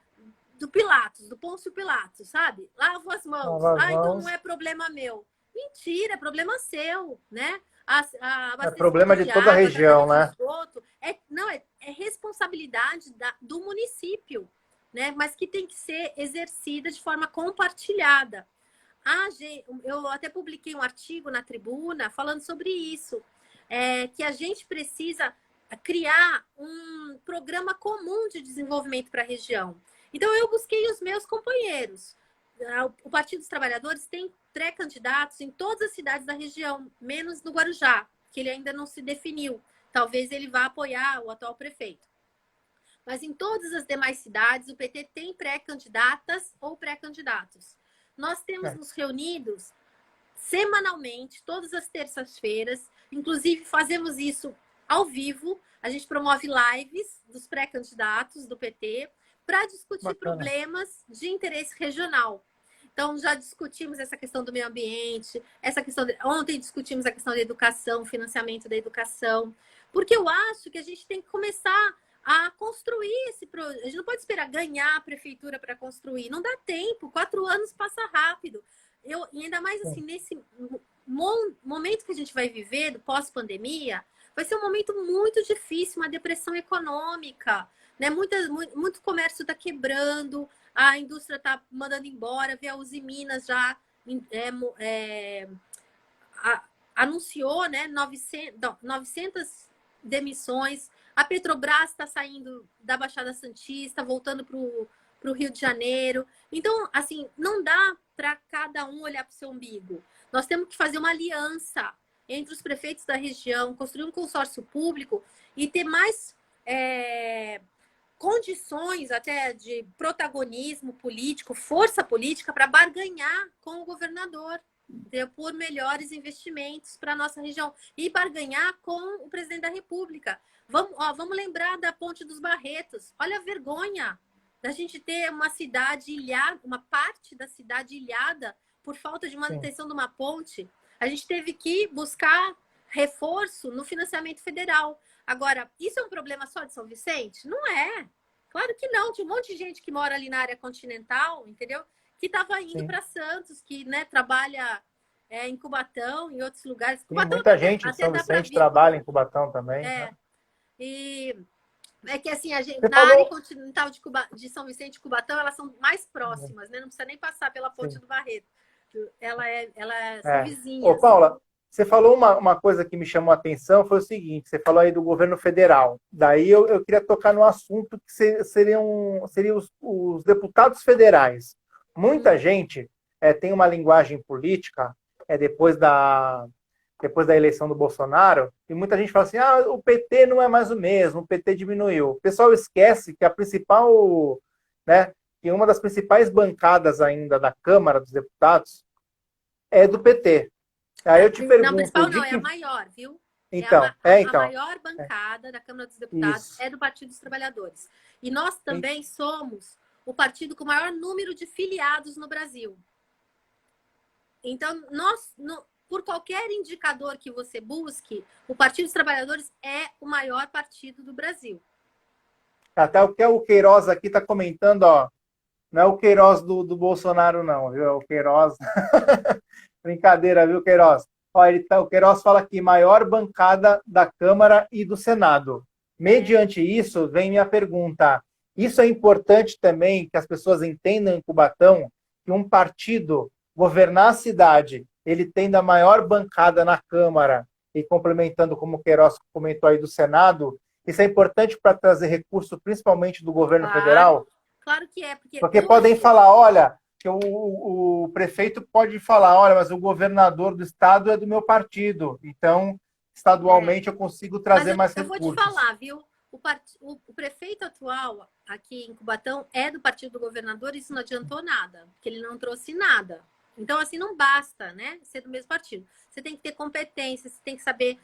do Pilatos, do Pôncio Pilatos, sabe? Lavo as mãos. Lava as Então mãos. não é problema meu. Mentira, é problema seu, né? É Abastecimento problema de de toda a água, região, tratamento de né? esgoto. Não, é responsabilidade do município, né? Mas que tem que ser exercida de forma compartilhada. Eu até publiquei um artigo na Tribuna falando sobre isso, que a gente precisa criar um programa comum de desenvolvimento para a região. Então, eu busquei os meus companheiros. O Partido dos Trabalhadores tem pré-candidatos em todas as cidades da região, menos no Guarujá, que ele ainda não se definiu. Talvez ele vá apoiar o atual prefeito. Mas em todas as demais cidades, o PT tem pré-candidatas ou pré-candidatos. Nós temos nos reunidos semanalmente, todas as terças-feiras. Inclusive, fazemos isso ao vivo. A gente promove lives dos pré-candidatos do PT para discutir problemas de interesse regional. Então, já discutimos essa questão do meio ambiente, ontem discutimos a questão da educação, financiamento da educação, porque eu acho que a gente tem que começar a construir esse projeto. A gente não pode esperar ganhar a prefeitura para construir. Não dá tempo. 4 anos passa rápido. E ainda mais assim, nesse momento que a gente vai viver, do pós-pandemia, vai ser um momento muito difícil, uma depressão econômica, né? Muito comércio está quebrando, a indústria está mandando embora, a Uzi Minas já anunciou, né, 900 demissões. A Petrobras está saindo da Baixada Santista, voltando para o Rio de Janeiro. Então, assim, não dá para cada um olhar para o seu umbigo. Nós temos que fazer uma aliança entre os prefeitos da região, construir um consórcio público e ter mais condições até de protagonismo político, força política para barganhar com o governador, por melhores investimentos para a nossa região e barganhar com o presidente da República. Vamos lembrar da Ponte dos Barretos. Olha a vergonha da gente ter uma cidade ilhada, uma parte da cidade ilhada por falta de manutenção de uma ponte. A gente teve que buscar reforço no financiamento federal. Agora, isso é um problema só de São Vicente? Não é. Claro que não. Tinha um monte de gente que mora ali na área continental, entendeu? Que estava indo para Santos, que, né, trabalha em Cubatão, em outros lugares. Cubatão, muita gente de São Vicente trabalha em Cubatão também. Né? E é que assim, na área continental de São Vicente e Cubatão, elas são mais próximas, né? Não precisa nem passar pela Ponte do Barreto. Elas são vizinhas. Ô, Paula, você falou uma coisa que me chamou a atenção, foi o seguinte, você falou aí do governo federal. Daí eu queria tocar no assunto que seriam os deputados federais. Muita gente tem uma linguagem política depois da eleição do Bolsonaro, e muita gente fala assim, o PT não é mais o mesmo, o PT diminuiu. O pessoal esquece que a principal, né, que uma das principais bancadas ainda da Câmara dos Deputados é do PT. Aí eu te pergunto... Não, a principal não, é a maior, viu? Então, a maior bancada da Câmara dos Deputados é do Partido dos Trabalhadores. E nós também somos o partido com o maior número de filiados no Brasil. Então, por qualquer indicador que você busque, o Partido dos Trabalhadores é o maior partido do Brasil. Até o que o Queiroz aqui está comentando, ó, não é o Queiroz do Bolsonaro, não, viu? É o Queiroz. Brincadeira, viu, Queiroz? Ó, o Queiroz fala aqui, maior bancada da Câmara e do Senado. Mediante isso, vem minha pergunta. Isso é importante também que as pessoas entendam em Cubatão que um partido governar a cidade, ele tendo a maior bancada na Câmara e complementando, como o Queiroz comentou aí, do Senado, isso é importante para trazer recurso, principalmente do governo federal? Claro que é. Porque podem falar, olha, que o prefeito pode falar, olha, mas o governador do estado é do meu partido, então, estadualmente, eu consigo trazer mais recursos. Eu vou te falar, viu? O prefeito atual aqui em Cubatão é do partido do governador, e isso não adiantou nada, porque ele não trouxe nada. Então, assim, não basta, né, ser do mesmo partido. Você tem que ter competência, você tem que saber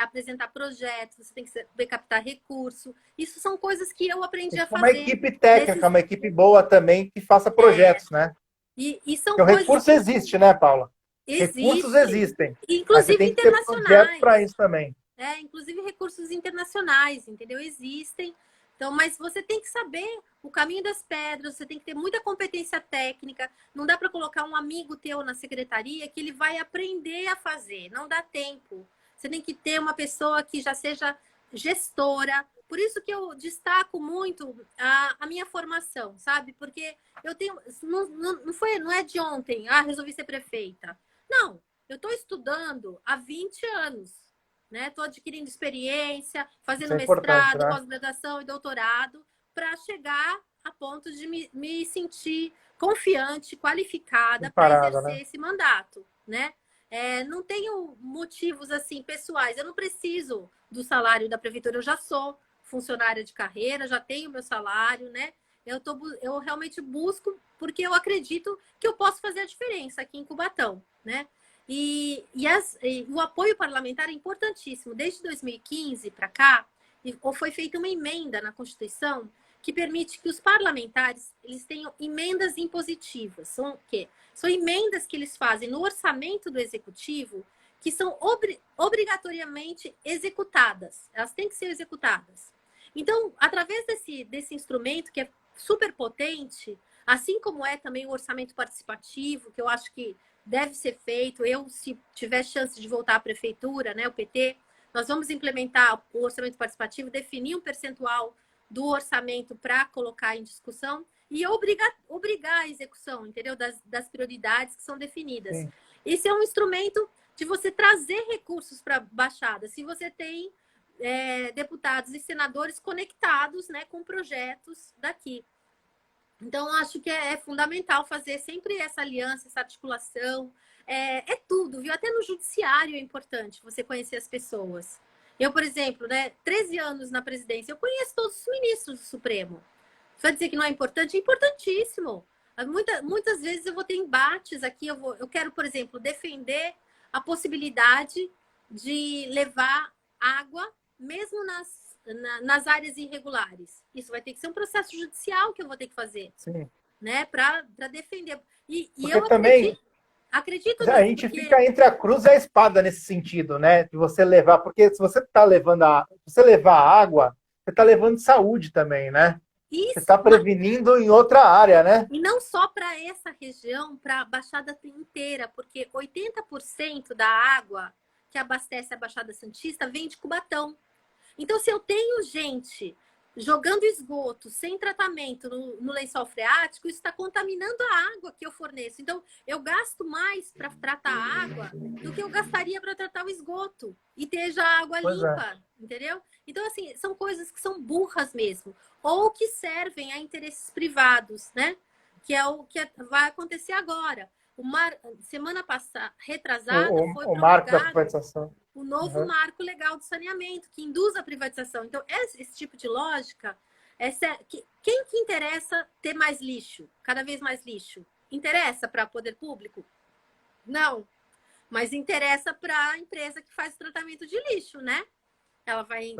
apresentar projetos, você tem que saber captar recurso. Isso são coisas que eu aprendi a fazer. Uma equipe técnica, uma equipe boa também, que faça projetos, né? E são porque o recurso existe, né, Paula? Existe. Recursos existem. Inclusive internacionais. Para isso também. Inclusive recursos internacionais, entendeu? Existem. Então, mas você tem que saber o caminho das pedras, você tem que ter muita competência técnica. Não dá para colocar um amigo teu na secretaria que ele vai aprender a fazer. Não dá tempo. Você tem que ter uma pessoa que já seja gestora. Por isso que eu destaco muito a minha formação, sabe? Porque eu tenho. Não é de ontem, resolvi ser prefeita. Não, eu estou estudando há 20 anos. Né? Estou adquirindo experiência, fazendo mestrado, né? pós-graduação e doutorado, para chegar a ponto de me sentir confiante, qualificada para exercer, né, esse mandato, né? Não tenho motivos assim pessoais. Eu não preciso do salário da prefeitura. Eu já sou funcionária de carreira, já tenho meu salário, né? Eu realmente busco porque eu acredito que eu posso fazer a diferença aqui em Cubatão, né? E o apoio parlamentar é importantíssimo. Desde 2015 para cá, foi feita uma emenda na Constituição que permite que os parlamentares eles tenham emendas impositivas. São o quê? São emendas que eles fazem no orçamento do Executivo que são obrigatoriamente executadas. Elas têm que ser executadas. Então, através desse instrumento, que é super potente, assim como é também o orçamento participativo, que eu acho que deve ser feito. Eu, se tiver chance de voltar à prefeitura, né, o PT, nós vamos implementar o orçamento participativo, definir um percentual do orçamento para colocar em discussão e obrigar a execução, entendeu? Das prioridades que são definidas. Sim. Esse é um instrumento de você trazer recursos para a Baixada. Se você tem deputados e senadores conectados, né, com projetos daqui. Então, acho que é fundamental fazer sempre essa aliança, essa articulação. É tudo, viu? Até no judiciário é importante você conhecer as pessoas. Eu, por exemplo, né, 13 anos na presidência, eu conheço todos os ministros do Supremo. Você vai dizer que não é importante? É importantíssimo. Muitas vezes eu vou ter embates aqui. Eu quero, por exemplo, defender a possibilidade de levar água, mesmo nas áreas irregulares. Isso vai ter que ser um processo judicial que eu vou ter que fazer. Sim. Né? Para defender. E eu também acredito a gente fica entre a cruz e a espada nesse sentido, né? De você levar, porque se você está levando você levar água, você está levando saúde também, né? Isso, você está prevenindo em outra área, né? E não só para essa região, para a Baixada inteira, porque 80% da água que abastece a Baixada Santista vem de Cubatão. Então, se eu tenho gente jogando esgoto sem tratamento no lençol freático, isso está contaminando a água que eu forneço. Então, eu gasto mais para tratar a água do que eu gastaria para tratar o esgoto e ter já água limpa, entendeu? Então, assim, são coisas que são burras mesmo, ou que servem a interesses privados, né? Que é o que vai acontecer agora. Semana passada, retrasada, foi o marco da privatização. O novo marco legal do saneamento, que induz a privatização. Então, esse tipo de lógica, quem que interessa ter mais lixo? Cada vez mais lixo? Interessa para o poder público? Não. Mas interessa para a empresa que faz o tratamento de lixo, né? Ela vai...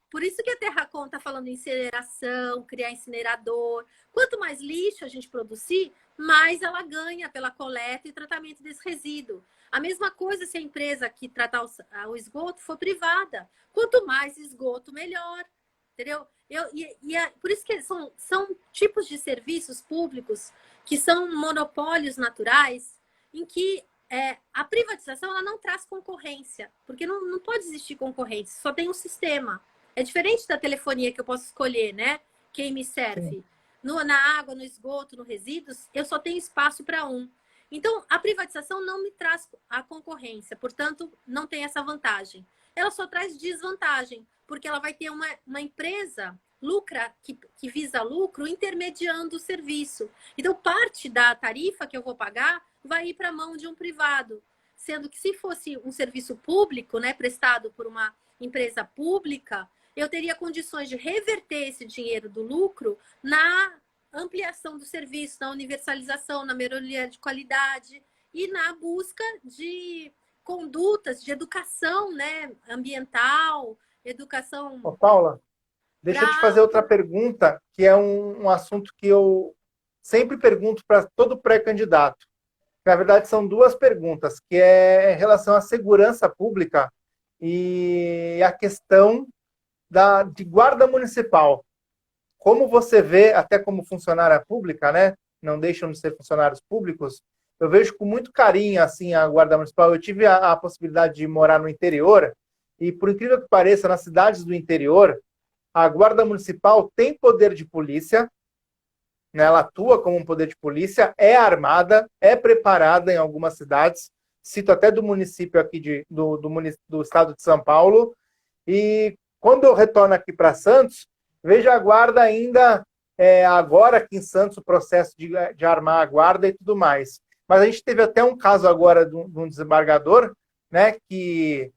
Por isso que a Terracom está falando em incineração, criar incinerador. Quanto mais lixo a gente produzir, mais ela ganha pela coleta e tratamento desse resíduo. A mesma coisa se a empresa que tratar o esgoto for privada. Quanto mais esgoto, melhor. Entendeu? Por isso que são tipos de serviços públicos que são monopólios naturais em que a privatização ela não traz concorrência, porque não pode existir concorrência, só tem um sistema. É diferente da telefonia que eu posso escolher, né? Quem me serve. Na água, no esgoto, no resíduos, eu só tenho espaço para um. Então, a privatização não me traz a concorrência, portanto, não tem essa vantagem. Ela só traz desvantagem, porque ela vai ter uma empresa que visa lucro intermediando o serviço. Então, parte da tarifa que eu vou pagar vai ir para a mão de um privado, sendo que se fosse um serviço público, né, prestado por uma empresa pública, eu teria condições de reverter esse dinheiro do lucro na ampliação do serviço, na universalização, na melhoria de qualidade e na busca de condutas de educação, né, ambiental, educação... Ô, Paula, deixa eu te fazer outra pergunta, que é um assunto que eu sempre pergunto para todo pré-candidato. Na verdade, são duas perguntas, que é em relação à segurança pública e a questão de guarda municipal. como você vê, até como funcionária pública, né? Não deixam de ser funcionários públicos, eu vejo com muito carinho assim a Guarda Municipal. Eu tive a possibilidade de morar no interior e, por incrível que pareça, nas cidades do interior, a Guarda Municipal tem poder de polícia, né? Ela atua como um poder de polícia, é armada, é preparada em algumas cidades. Cito até do município aqui do estado de São Paulo. E quando eu retorno aqui para Santos, vejo a guarda ainda, agora aqui em Santos, o processo de armar a guarda e tudo mais. Mas a gente teve até um caso agora de um desembargador, né, que,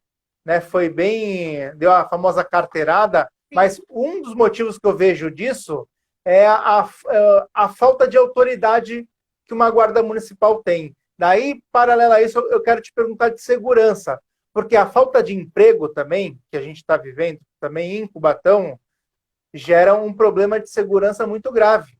né, foi bem, deu a famosa carteirada, mas um dos motivos que eu vejo disso é a falta de autoridade que uma guarda municipal tem. Daí, paralelo a isso, eu quero te perguntar de segurança, porque a falta de emprego também, que a gente está vivendo também em Cubatão, gera um problema de segurança muito grave,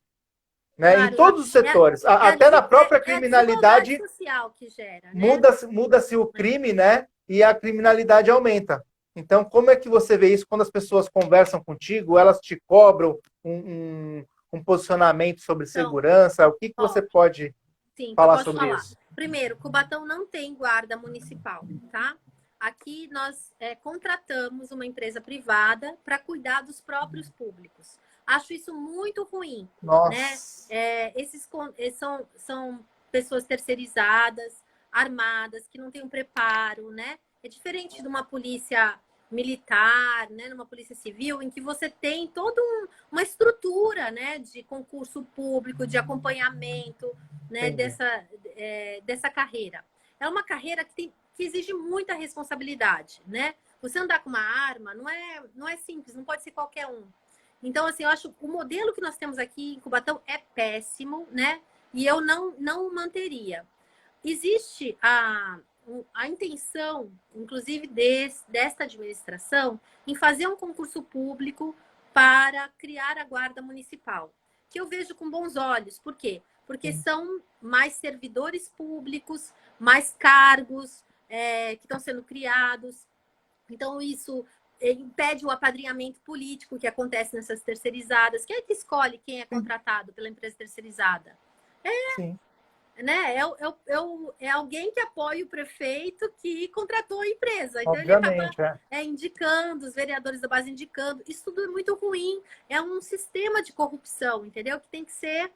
né? Claro, Em todos os setores, até na própria criminalidade, a social que gera, né? muda-se o crime, né? E a criminalidade aumenta. Então, como é que você vê isso quando as pessoas conversam contigo, elas te cobram um posicionamento sobre segurança? O que você pode falar sobre isso? Primeiro, Cubatão não tem guarda municipal, tá? Aqui nós contratamos uma empresa privada para cuidar dos próprios públicos. Acho isso muito ruim, Nossa. né? Esses são pessoas terceirizadas, armadas, que não têm um preparo, né? É diferente de uma polícia militar, né? Numa polícia civil, em que você tem toda uma estrutura, né? De concurso público, de acompanhamento, né? Dessa carreira. É uma carreira que exige muita responsabilidade, né? Você andar com uma arma não é simples, não pode ser qualquer um. Então, assim, eu acho que o modelo que nós temos aqui em Cubatão é péssimo, né? E eu não manteria. Existe a intenção, inclusive desta administração, em fazer um concurso público para criar a guarda municipal, que eu vejo com bons olhos. Por quê? Porque são mais servidores públicos, mais cargos que estão sendo criados. Então, isso impede o apadrinhamento político que acontece nessas terceirizadas. Quem é que escolhe quem é contratado pela empresa terceirizada? Sim. Né? É alguém que apoia o prefeito que contratou a empresa. Então, obviamente, ele acaba indicando, os vereadores da base indicando. Isso tudo é muito ruim. É um sistema de corrupção, entendeu? Que tem que ser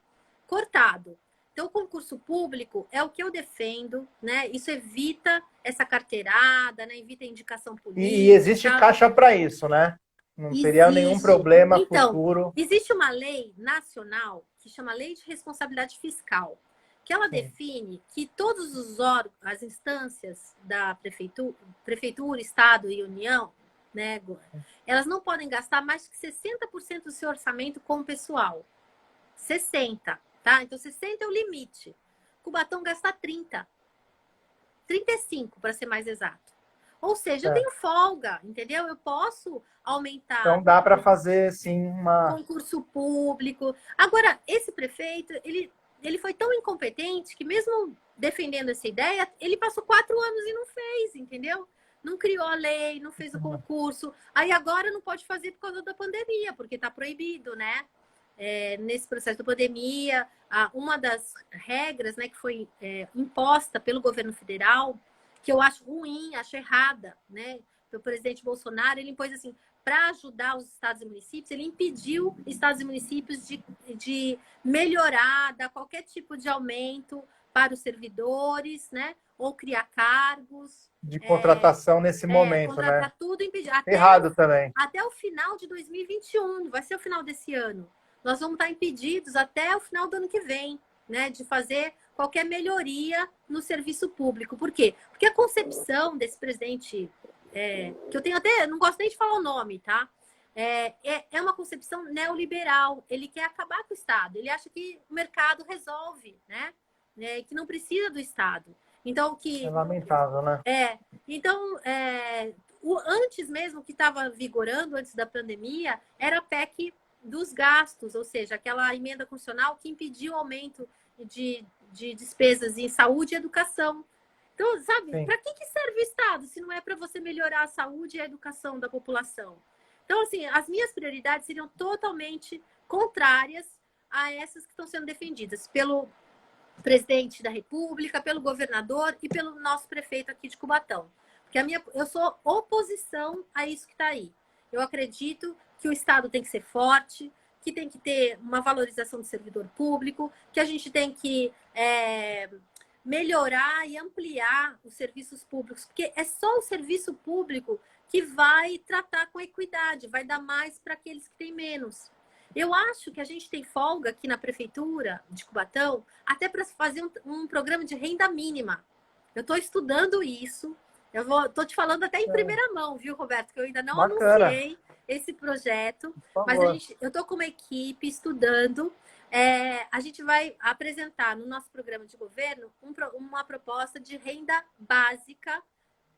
cortado. Então, o concurso público é o que eu defendo, né? Isso evita essa carteirada, né? Evita a indicação política. E existe caixa para isso, né? Não teria nenhum problema futuro. Existe uma lei nacional que chama Lei de Responsabilidade Fiscal, que ela define que todos os órgãos, as instâncias da prefeitura, Estado e União, né, elas não podem gastar mais que 60% do seu orçamento com o pessoal. 60%, tá? Então, 60% é o limite. Cubatão gasta 30%. 35%, para ser mais exato. Ou seja, eu tenho folga, entendeu? Eu posso aumentar. Então, dá para fazer, sim, concurso público. Agora, esse prefeito, ele foi tão incompetente que mesmo defendendo essa ideia, ele passou 4 anos e não fez, entendeu? Não criou a lei, não fez o concurso. Aí agora não pode fazer por causa da pandemia, porque está proibido, né? Nesse processo da pandemia, uma das regras, né, que foi imposta pelo governo federal, que eu acho ruim, acho errada, né? O presidente Bolsonaro, ele impôs assim, para ajudar os estados e municípios, ele impediu estados e municípios de melhorar, dar qualquer tipo de aumento para os servidores, né? Ou criar cargos. De contratação nesse momento, contratar né? tudo impedido. Errado também. Até o final de 2021, vai ser o final desse ano. Nós vamos estar impedidos até o final do ano que vem, né? De fazer qualquer melhoria no serviço público. Por quê? Porque a concepção desse presidente... que eu tenho até, não gosto nem de falar o nome, tá? É uma concepção neoliberal. Ele quer acabar com o Estado. Ele acha que o mercado resolve, né? Que não precisa do Estado. Então, é lamentável, né? Então, antes mesmo que estava vigorando, antes da pandemia, era a PEC dos gastos, ou seja, aquela emenda constitucional que impediu o aumento de despesas em saúde e educação. Então, sabe, para que serve o Estado se não é para você melhorar a saúde e a educação da população? Então, assim, as minhas prioridades seriam totalmente contrárias a essas que estão sendo defendidas pelo presidente da República, pelo governador e pelo nosso prefeito aqui de Cubatão. Porque eu sou oposição a isso que está aí. Eu acredito que o Estado tem que ser forte, que tem que ter uma valorização do servidor público, que a gente tem que melhorar e ampliar os serviços públicos, porque é só o serviço público que vai tratar com equidade, vai dar mais para aqueles que têm menos. Eu acho que a gente tem folga aqui na Prefeitura de Cubatão até para fazer um programa de renda mínima. Eu estou estudando isso. Estou te falando até em primeira mão, viu, Roberto? Que eu ainda não anunciei esse projeto. Mas eu estou com uma equipe estudando. A gente vai apresentar no nosso programa de governo uma proposta de renda básica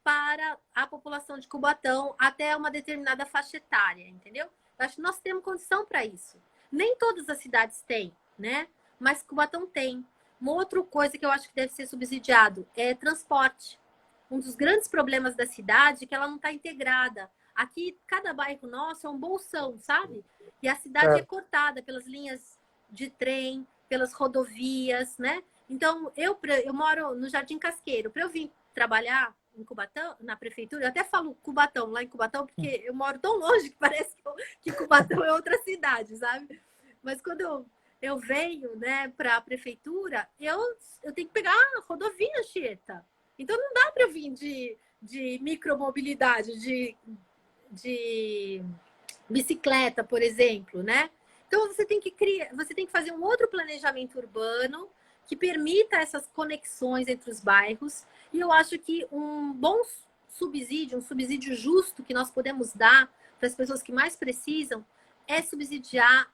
para a população de Cubatão até uma determinada faixa etária, entendeu? Eu acho que nós temos condição para isso. Nem todas as cidades têm, né? Mas Cubatão tem. Uma outra coisa que eu acho que deve ser subsidiado é transporte. Um dos grandes problemas da cidade é que ela não está integrada. Aqui, cada bairro nosso é um bolsão, sabe? E a cidade é cortada pelas linhas de trem, pelas rodovias, né? Então, eu moro no Jardim Casqueiro. Para eu vir trabalhar em Cubatão, na prefeitura, eu até falo Cubatão, lá em Cubatão, porque eu moro tão longe que parece que Cubatão é outra cidade, sabe? Mas quando eu venho, né, para a prefeitura, eu tenho que pegar a rodovia Anchieta. Então não dá para eu vir de micromobilidade, de bicicleta, por exemplo, né? Então você tem que fazer um outro planejamento urbano que permita essas conexões entre os bairros. E eu acho que um bom subsídio, um subsídio justo que nós podemos dar para as pessoas que mais precisam é subsidiar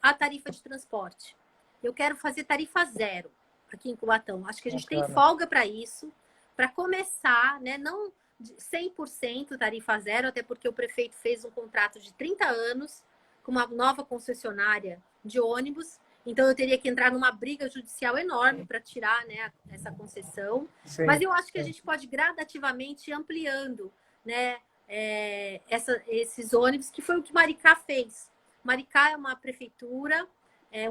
a tarifa de transporte. Eu quero fazer tarifa zero aqui em Cubatão. Acho que a gente tem folga para isso, para começar, né? Não 100% tarifa zero, até porque o prefeito fez um contrato de 30 anos com uma nova concessionária de ônibus. Então, eu teria que entrar numa briga judicial enorme para tirar, né, essa concessão. Sim, mas eu acho que a gente pode gradativamente ir ampliando, né, esses ônibus, que foi o que Maricá fez. Maricá é uma prefeitura,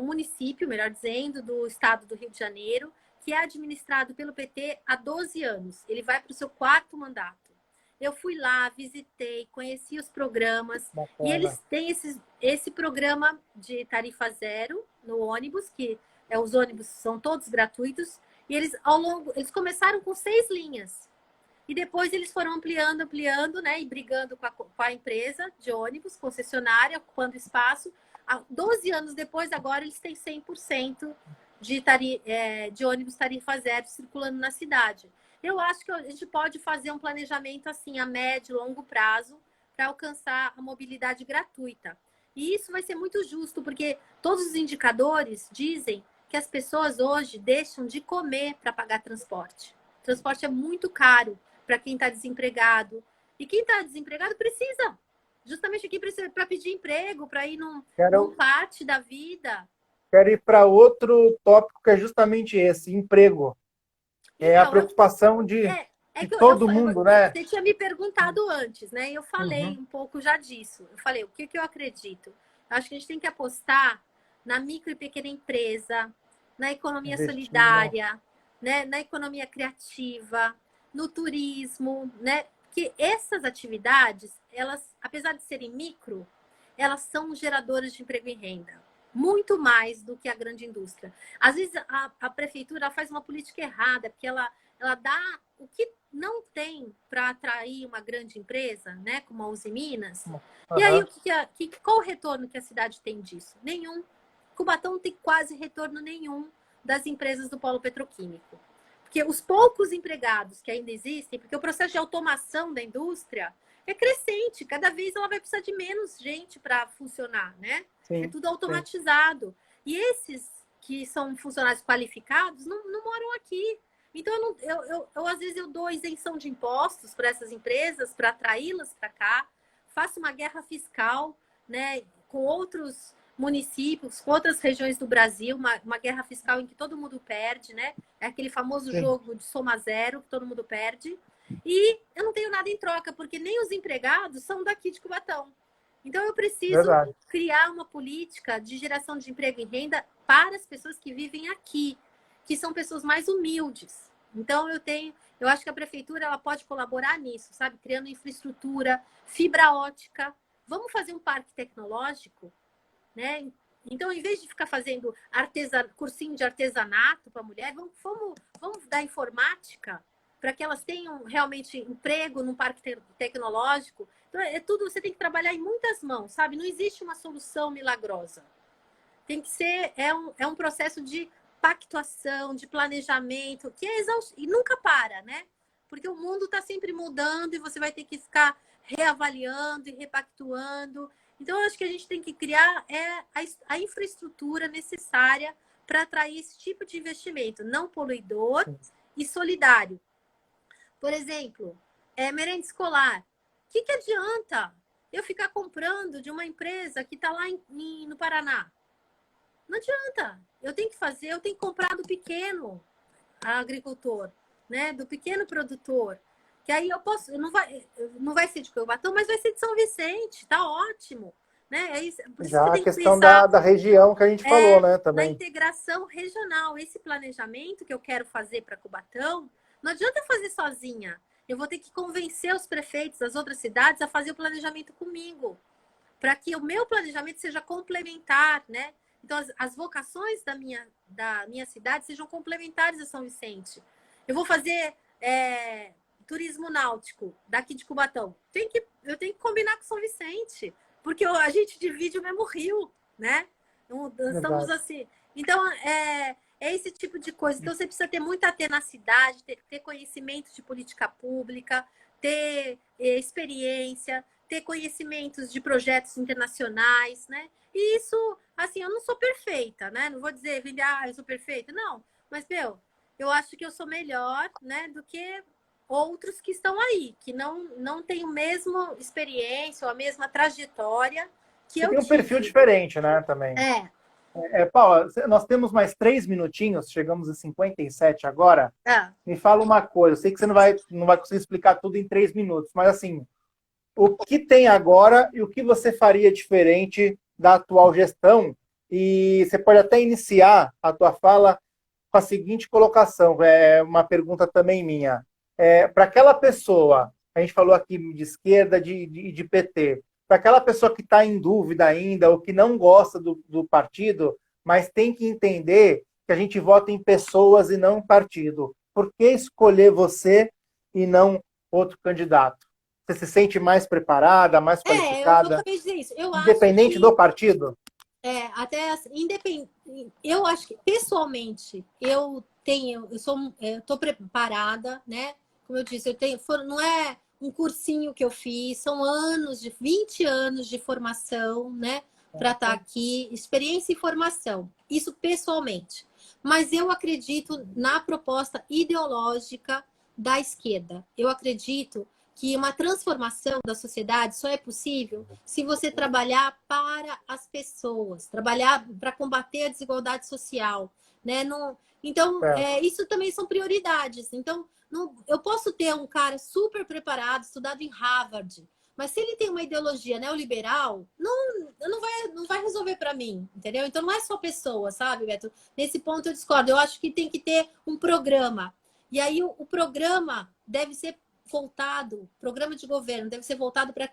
um município, melhor dizendo, do estado do Rio de Janeiro, que é administrado pelo PT há 12 anos. Ele vai para o seu 4º mandato. Eu fui lá, visitei, conheci os programas. Bacana. E eles têm esse programa de tarifa zero no ônibus, que os ônibus são todos gratuitos. E eles começaram com 6 linhas. E depois eles foram ampliando, né? E brigando com a empresa de ônibus, concessionária, ocupando espaço. 12 anos depois, agora eles têm 100% de ônibus tarifa zero circulando na cidade. Eu acho que a gente pode fazer um planejamento assim a médio e longo prazo para alcançar a mobilidade gratuita. E isso vai ser muito justo, porque todos os indicadores dizem que as pessoas hoje deixam de comer para pagar transporte. O transporte é muito caro para quem está desempregado. E quem está desempregado precisa. Justamente aqui para pedir emprego, para ir num parte da vida. Quero ir para outro tópico que é justamente esse, emprego. Então, a preocupação de todo mundo, né? Você tinha me perguntado antes, né? Eu falei um pouco já disso. Eu falei, o que eu acredito? Eu acho que a gente tem que apostar na micro e pequena empresa, na economia solidária, né? Na economia criativa, no turismo, né? Porque essas atividades, elas, apesar de serem micro, elas são geradoras de emprego e renda. Muito mais do que a grande indústria. Às vezes a prefeitura faz uma política errada, porque ela dá o que não tem para atrair uma grande empresa, né, como a Uzi Minas. E aí, qual o retorno que a cidade tem disso? Nenhum. Cubatão não tem quase retorno nenhum das empresas do polo petroquímico. Porque os poucos empregados que ainda existem, porque o processo de automação da indústria é crescente, cada vez ela vai precisar de menos gente para funcionar, né? Sim, é tudo automatizado. Sim. E esses que são funcionários qualificados não moram aqui. Então, eu às vezes eu dou isenção de impostos para essas empresas, para atraí-las para cá, faço uma guerra fiscal, né, com outros municípios, com outras regiões do Brasil, uma guerra fiscal em que todo mundo perde, né? É aquele famoso jogo de soma zero, que todo mundo perde. E eu não tenho nada em troca, porque nem os empregados são daqui de Cubatão. Então, eu preciso Verdade. criar uma política de geração de emprego e renda para as pessoas que vivem aqui, que são pessoas mais humildes. Então, eu acho que a prefeitura ela pode colaborar nisso, sabe? Criando infraestrutura, fibra ótica. Vamos fazer um parque tecnológico, né? Então, em vez de ficar fazendo cursinho de artesanato para mulher, vamos dar informática para que elas tenham realmente emprego num parque tecnológico. Então, é tudo, você tem que trabalhar em muitas mãos, sabe? Não existe uma solução milagrosa. Tem que ser, é um processo de pactuação, de planejamento, que é exaustivo, e nunca para, né? Porque o mundo está sempre mudando e você vai ter que ficar reavaliando e repactuando. Então, eu acho que a gente tem que criar a infraestrutura necessária para atrair esse tipo de investimento, não poluidor e solidário. Por exemplo, merenda escolar. O que adianta eu ficar comprando de uma empresa que está lá no Paraná? Não adianta. Eu tenho que comprar do pequeno agricultor, né? Do pequeno produtor. Que aí eu posso, não vai ser de Cubatão, mas vai ser de São Vicente, tá ótimo. Né? Por isso Já que a tem que questão pensar da região que a gente falou, né, na também. integração regional. Esse planejamento que eu quero fazer para Cubatão, não adianta eu fazer sozinha. Eu vou ter que convencer os prefeitos das outras cidades a fazer o planejamento comigo, para que o meu planejamento seja complementar, né? Então, as vocações da minha cidade sejam complementares a São Vicente. Eu vou fazer turismo náutico daqui de Cubatão. Eu tenho que combinar com São Vicente, porque a gente divide o mesmo rio, né? Então, estamos assim. Então, é esse tipo de coisa. Então, você precisa ter muita tenacidade, ter conhecimento de política pública, ter experiência, ter conhecimentos de projetos internacionais, né? E isso, assim, eu não sou perfeita, né? Não vou dizer, eu sou perfeita. Não, mas, eu acho que eu sou melhor, né, do que outros que estão aí, que não têm a mesma experiência ou a mesma trajetória que Você eu tem um perfil tive. diferente, né, também. É. Paula, nós temos mais 3 minutinhos, chegamos em 57 agora. É. Me fala uma coisa, eu sei que você não vai conseguir explicar tudo em 3 minutos, mas assim, o que tem agora e o que você faria diferente da atual gestão? E você pode até iniciar a tua fala com a seguinte colocação, é uma pergunta também minha. Para aquela pessoa, a gente falou aqui de esquerda, de PT, para aquela pessoa que está em dúvida ainda, ou que não gosta do partido, mas tem que entender que a gente vota em pessoas e não em partido. Por que escolher você e não outro candidato? Você se sente mais preparada, mais Eu qualificada, acabei de dizer isso. Eu acho independente que do partido? até assim, independente. Eu acho que pessoalmente eu estou preparada, né? Como eu disse, não é um cursinho que eu fiz, são 20 anos de formação, né? Para estar aqui, experiência e formação. Isso pessoalmente. Mas eu acredito na proposta ideológica da esquerda. Eu acredito que uma transformação da sociedade só é possível se você trabalhar para as pessoas, trabalhar para combater a desigualdade social, né? Então, isso também são prioridades. Então, eu posso ter um cara super preparado, estudado em Harvard, mas se ele tem uma ideologia neoliberal, não vai resolver para mim, entendeu? Então, não é só pessoa, sabe, Beto? Nesse ponto eu discordo. Eu acho que tem que ter um programa. E aí, o programa deve ser programa de governo deve ser voltado para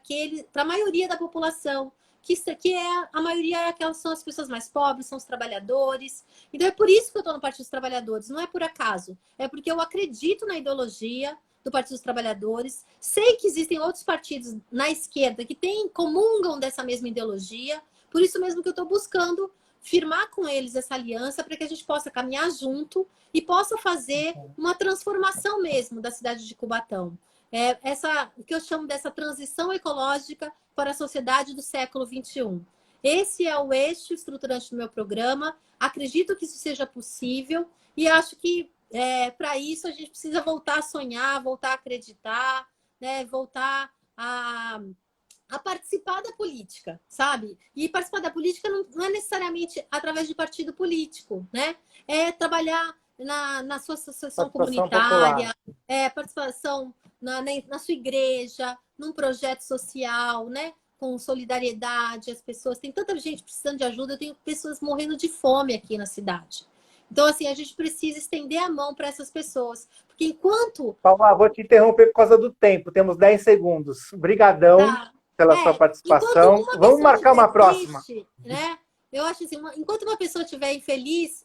a maioria da população, que a maioria aquelas são as pessoas mais pobres, são os trabalhadores. Então é por isso que eu estou no Partido dos Trabalhadores, não é por acaso, é porque eu acredito na ideologia do Partido dos Trabalhadores, sei que existem outros partidos na esquerda que comungam dessa mesma ideologia, por isso mesmo que eu estou buscando firmar com eles essa aliança para que a gente possa caminhar junto e possa fazer uma transformação mesmo da cidade de Cubatão. O que eu chamo dessa transição ecológica para a sociedade do século XXI. Esse é o eixo estruturante do meu programa. Acredito que isso seja possível e acho que para isso a gente precisa voltar a sonhar, voltar a acreditar, né? Voltar a participar da política, sabe? E participar da política não é necessariamente através de partido político, né? É trabalhar na sua associação comunitária, participação na sua igreja, num projeto social, né? com solidariedade, as pessoas... Tem tanta gente precisando de ajuda, eu tenho pessoas morrendo de fome aqui na cidade. Então, assim, a gente precisa estender a mão para essas pessoas. Porque enquanto... Paula, vou te interromper por causa do tempo. Temos 10 segundos. Obrigadão Tá, pela sua participação. enquanto uma Vamos pessoa marcar uma estiver próxima. triste, né? Eu acho assim, enquanto uma pessoa estiver infeliz,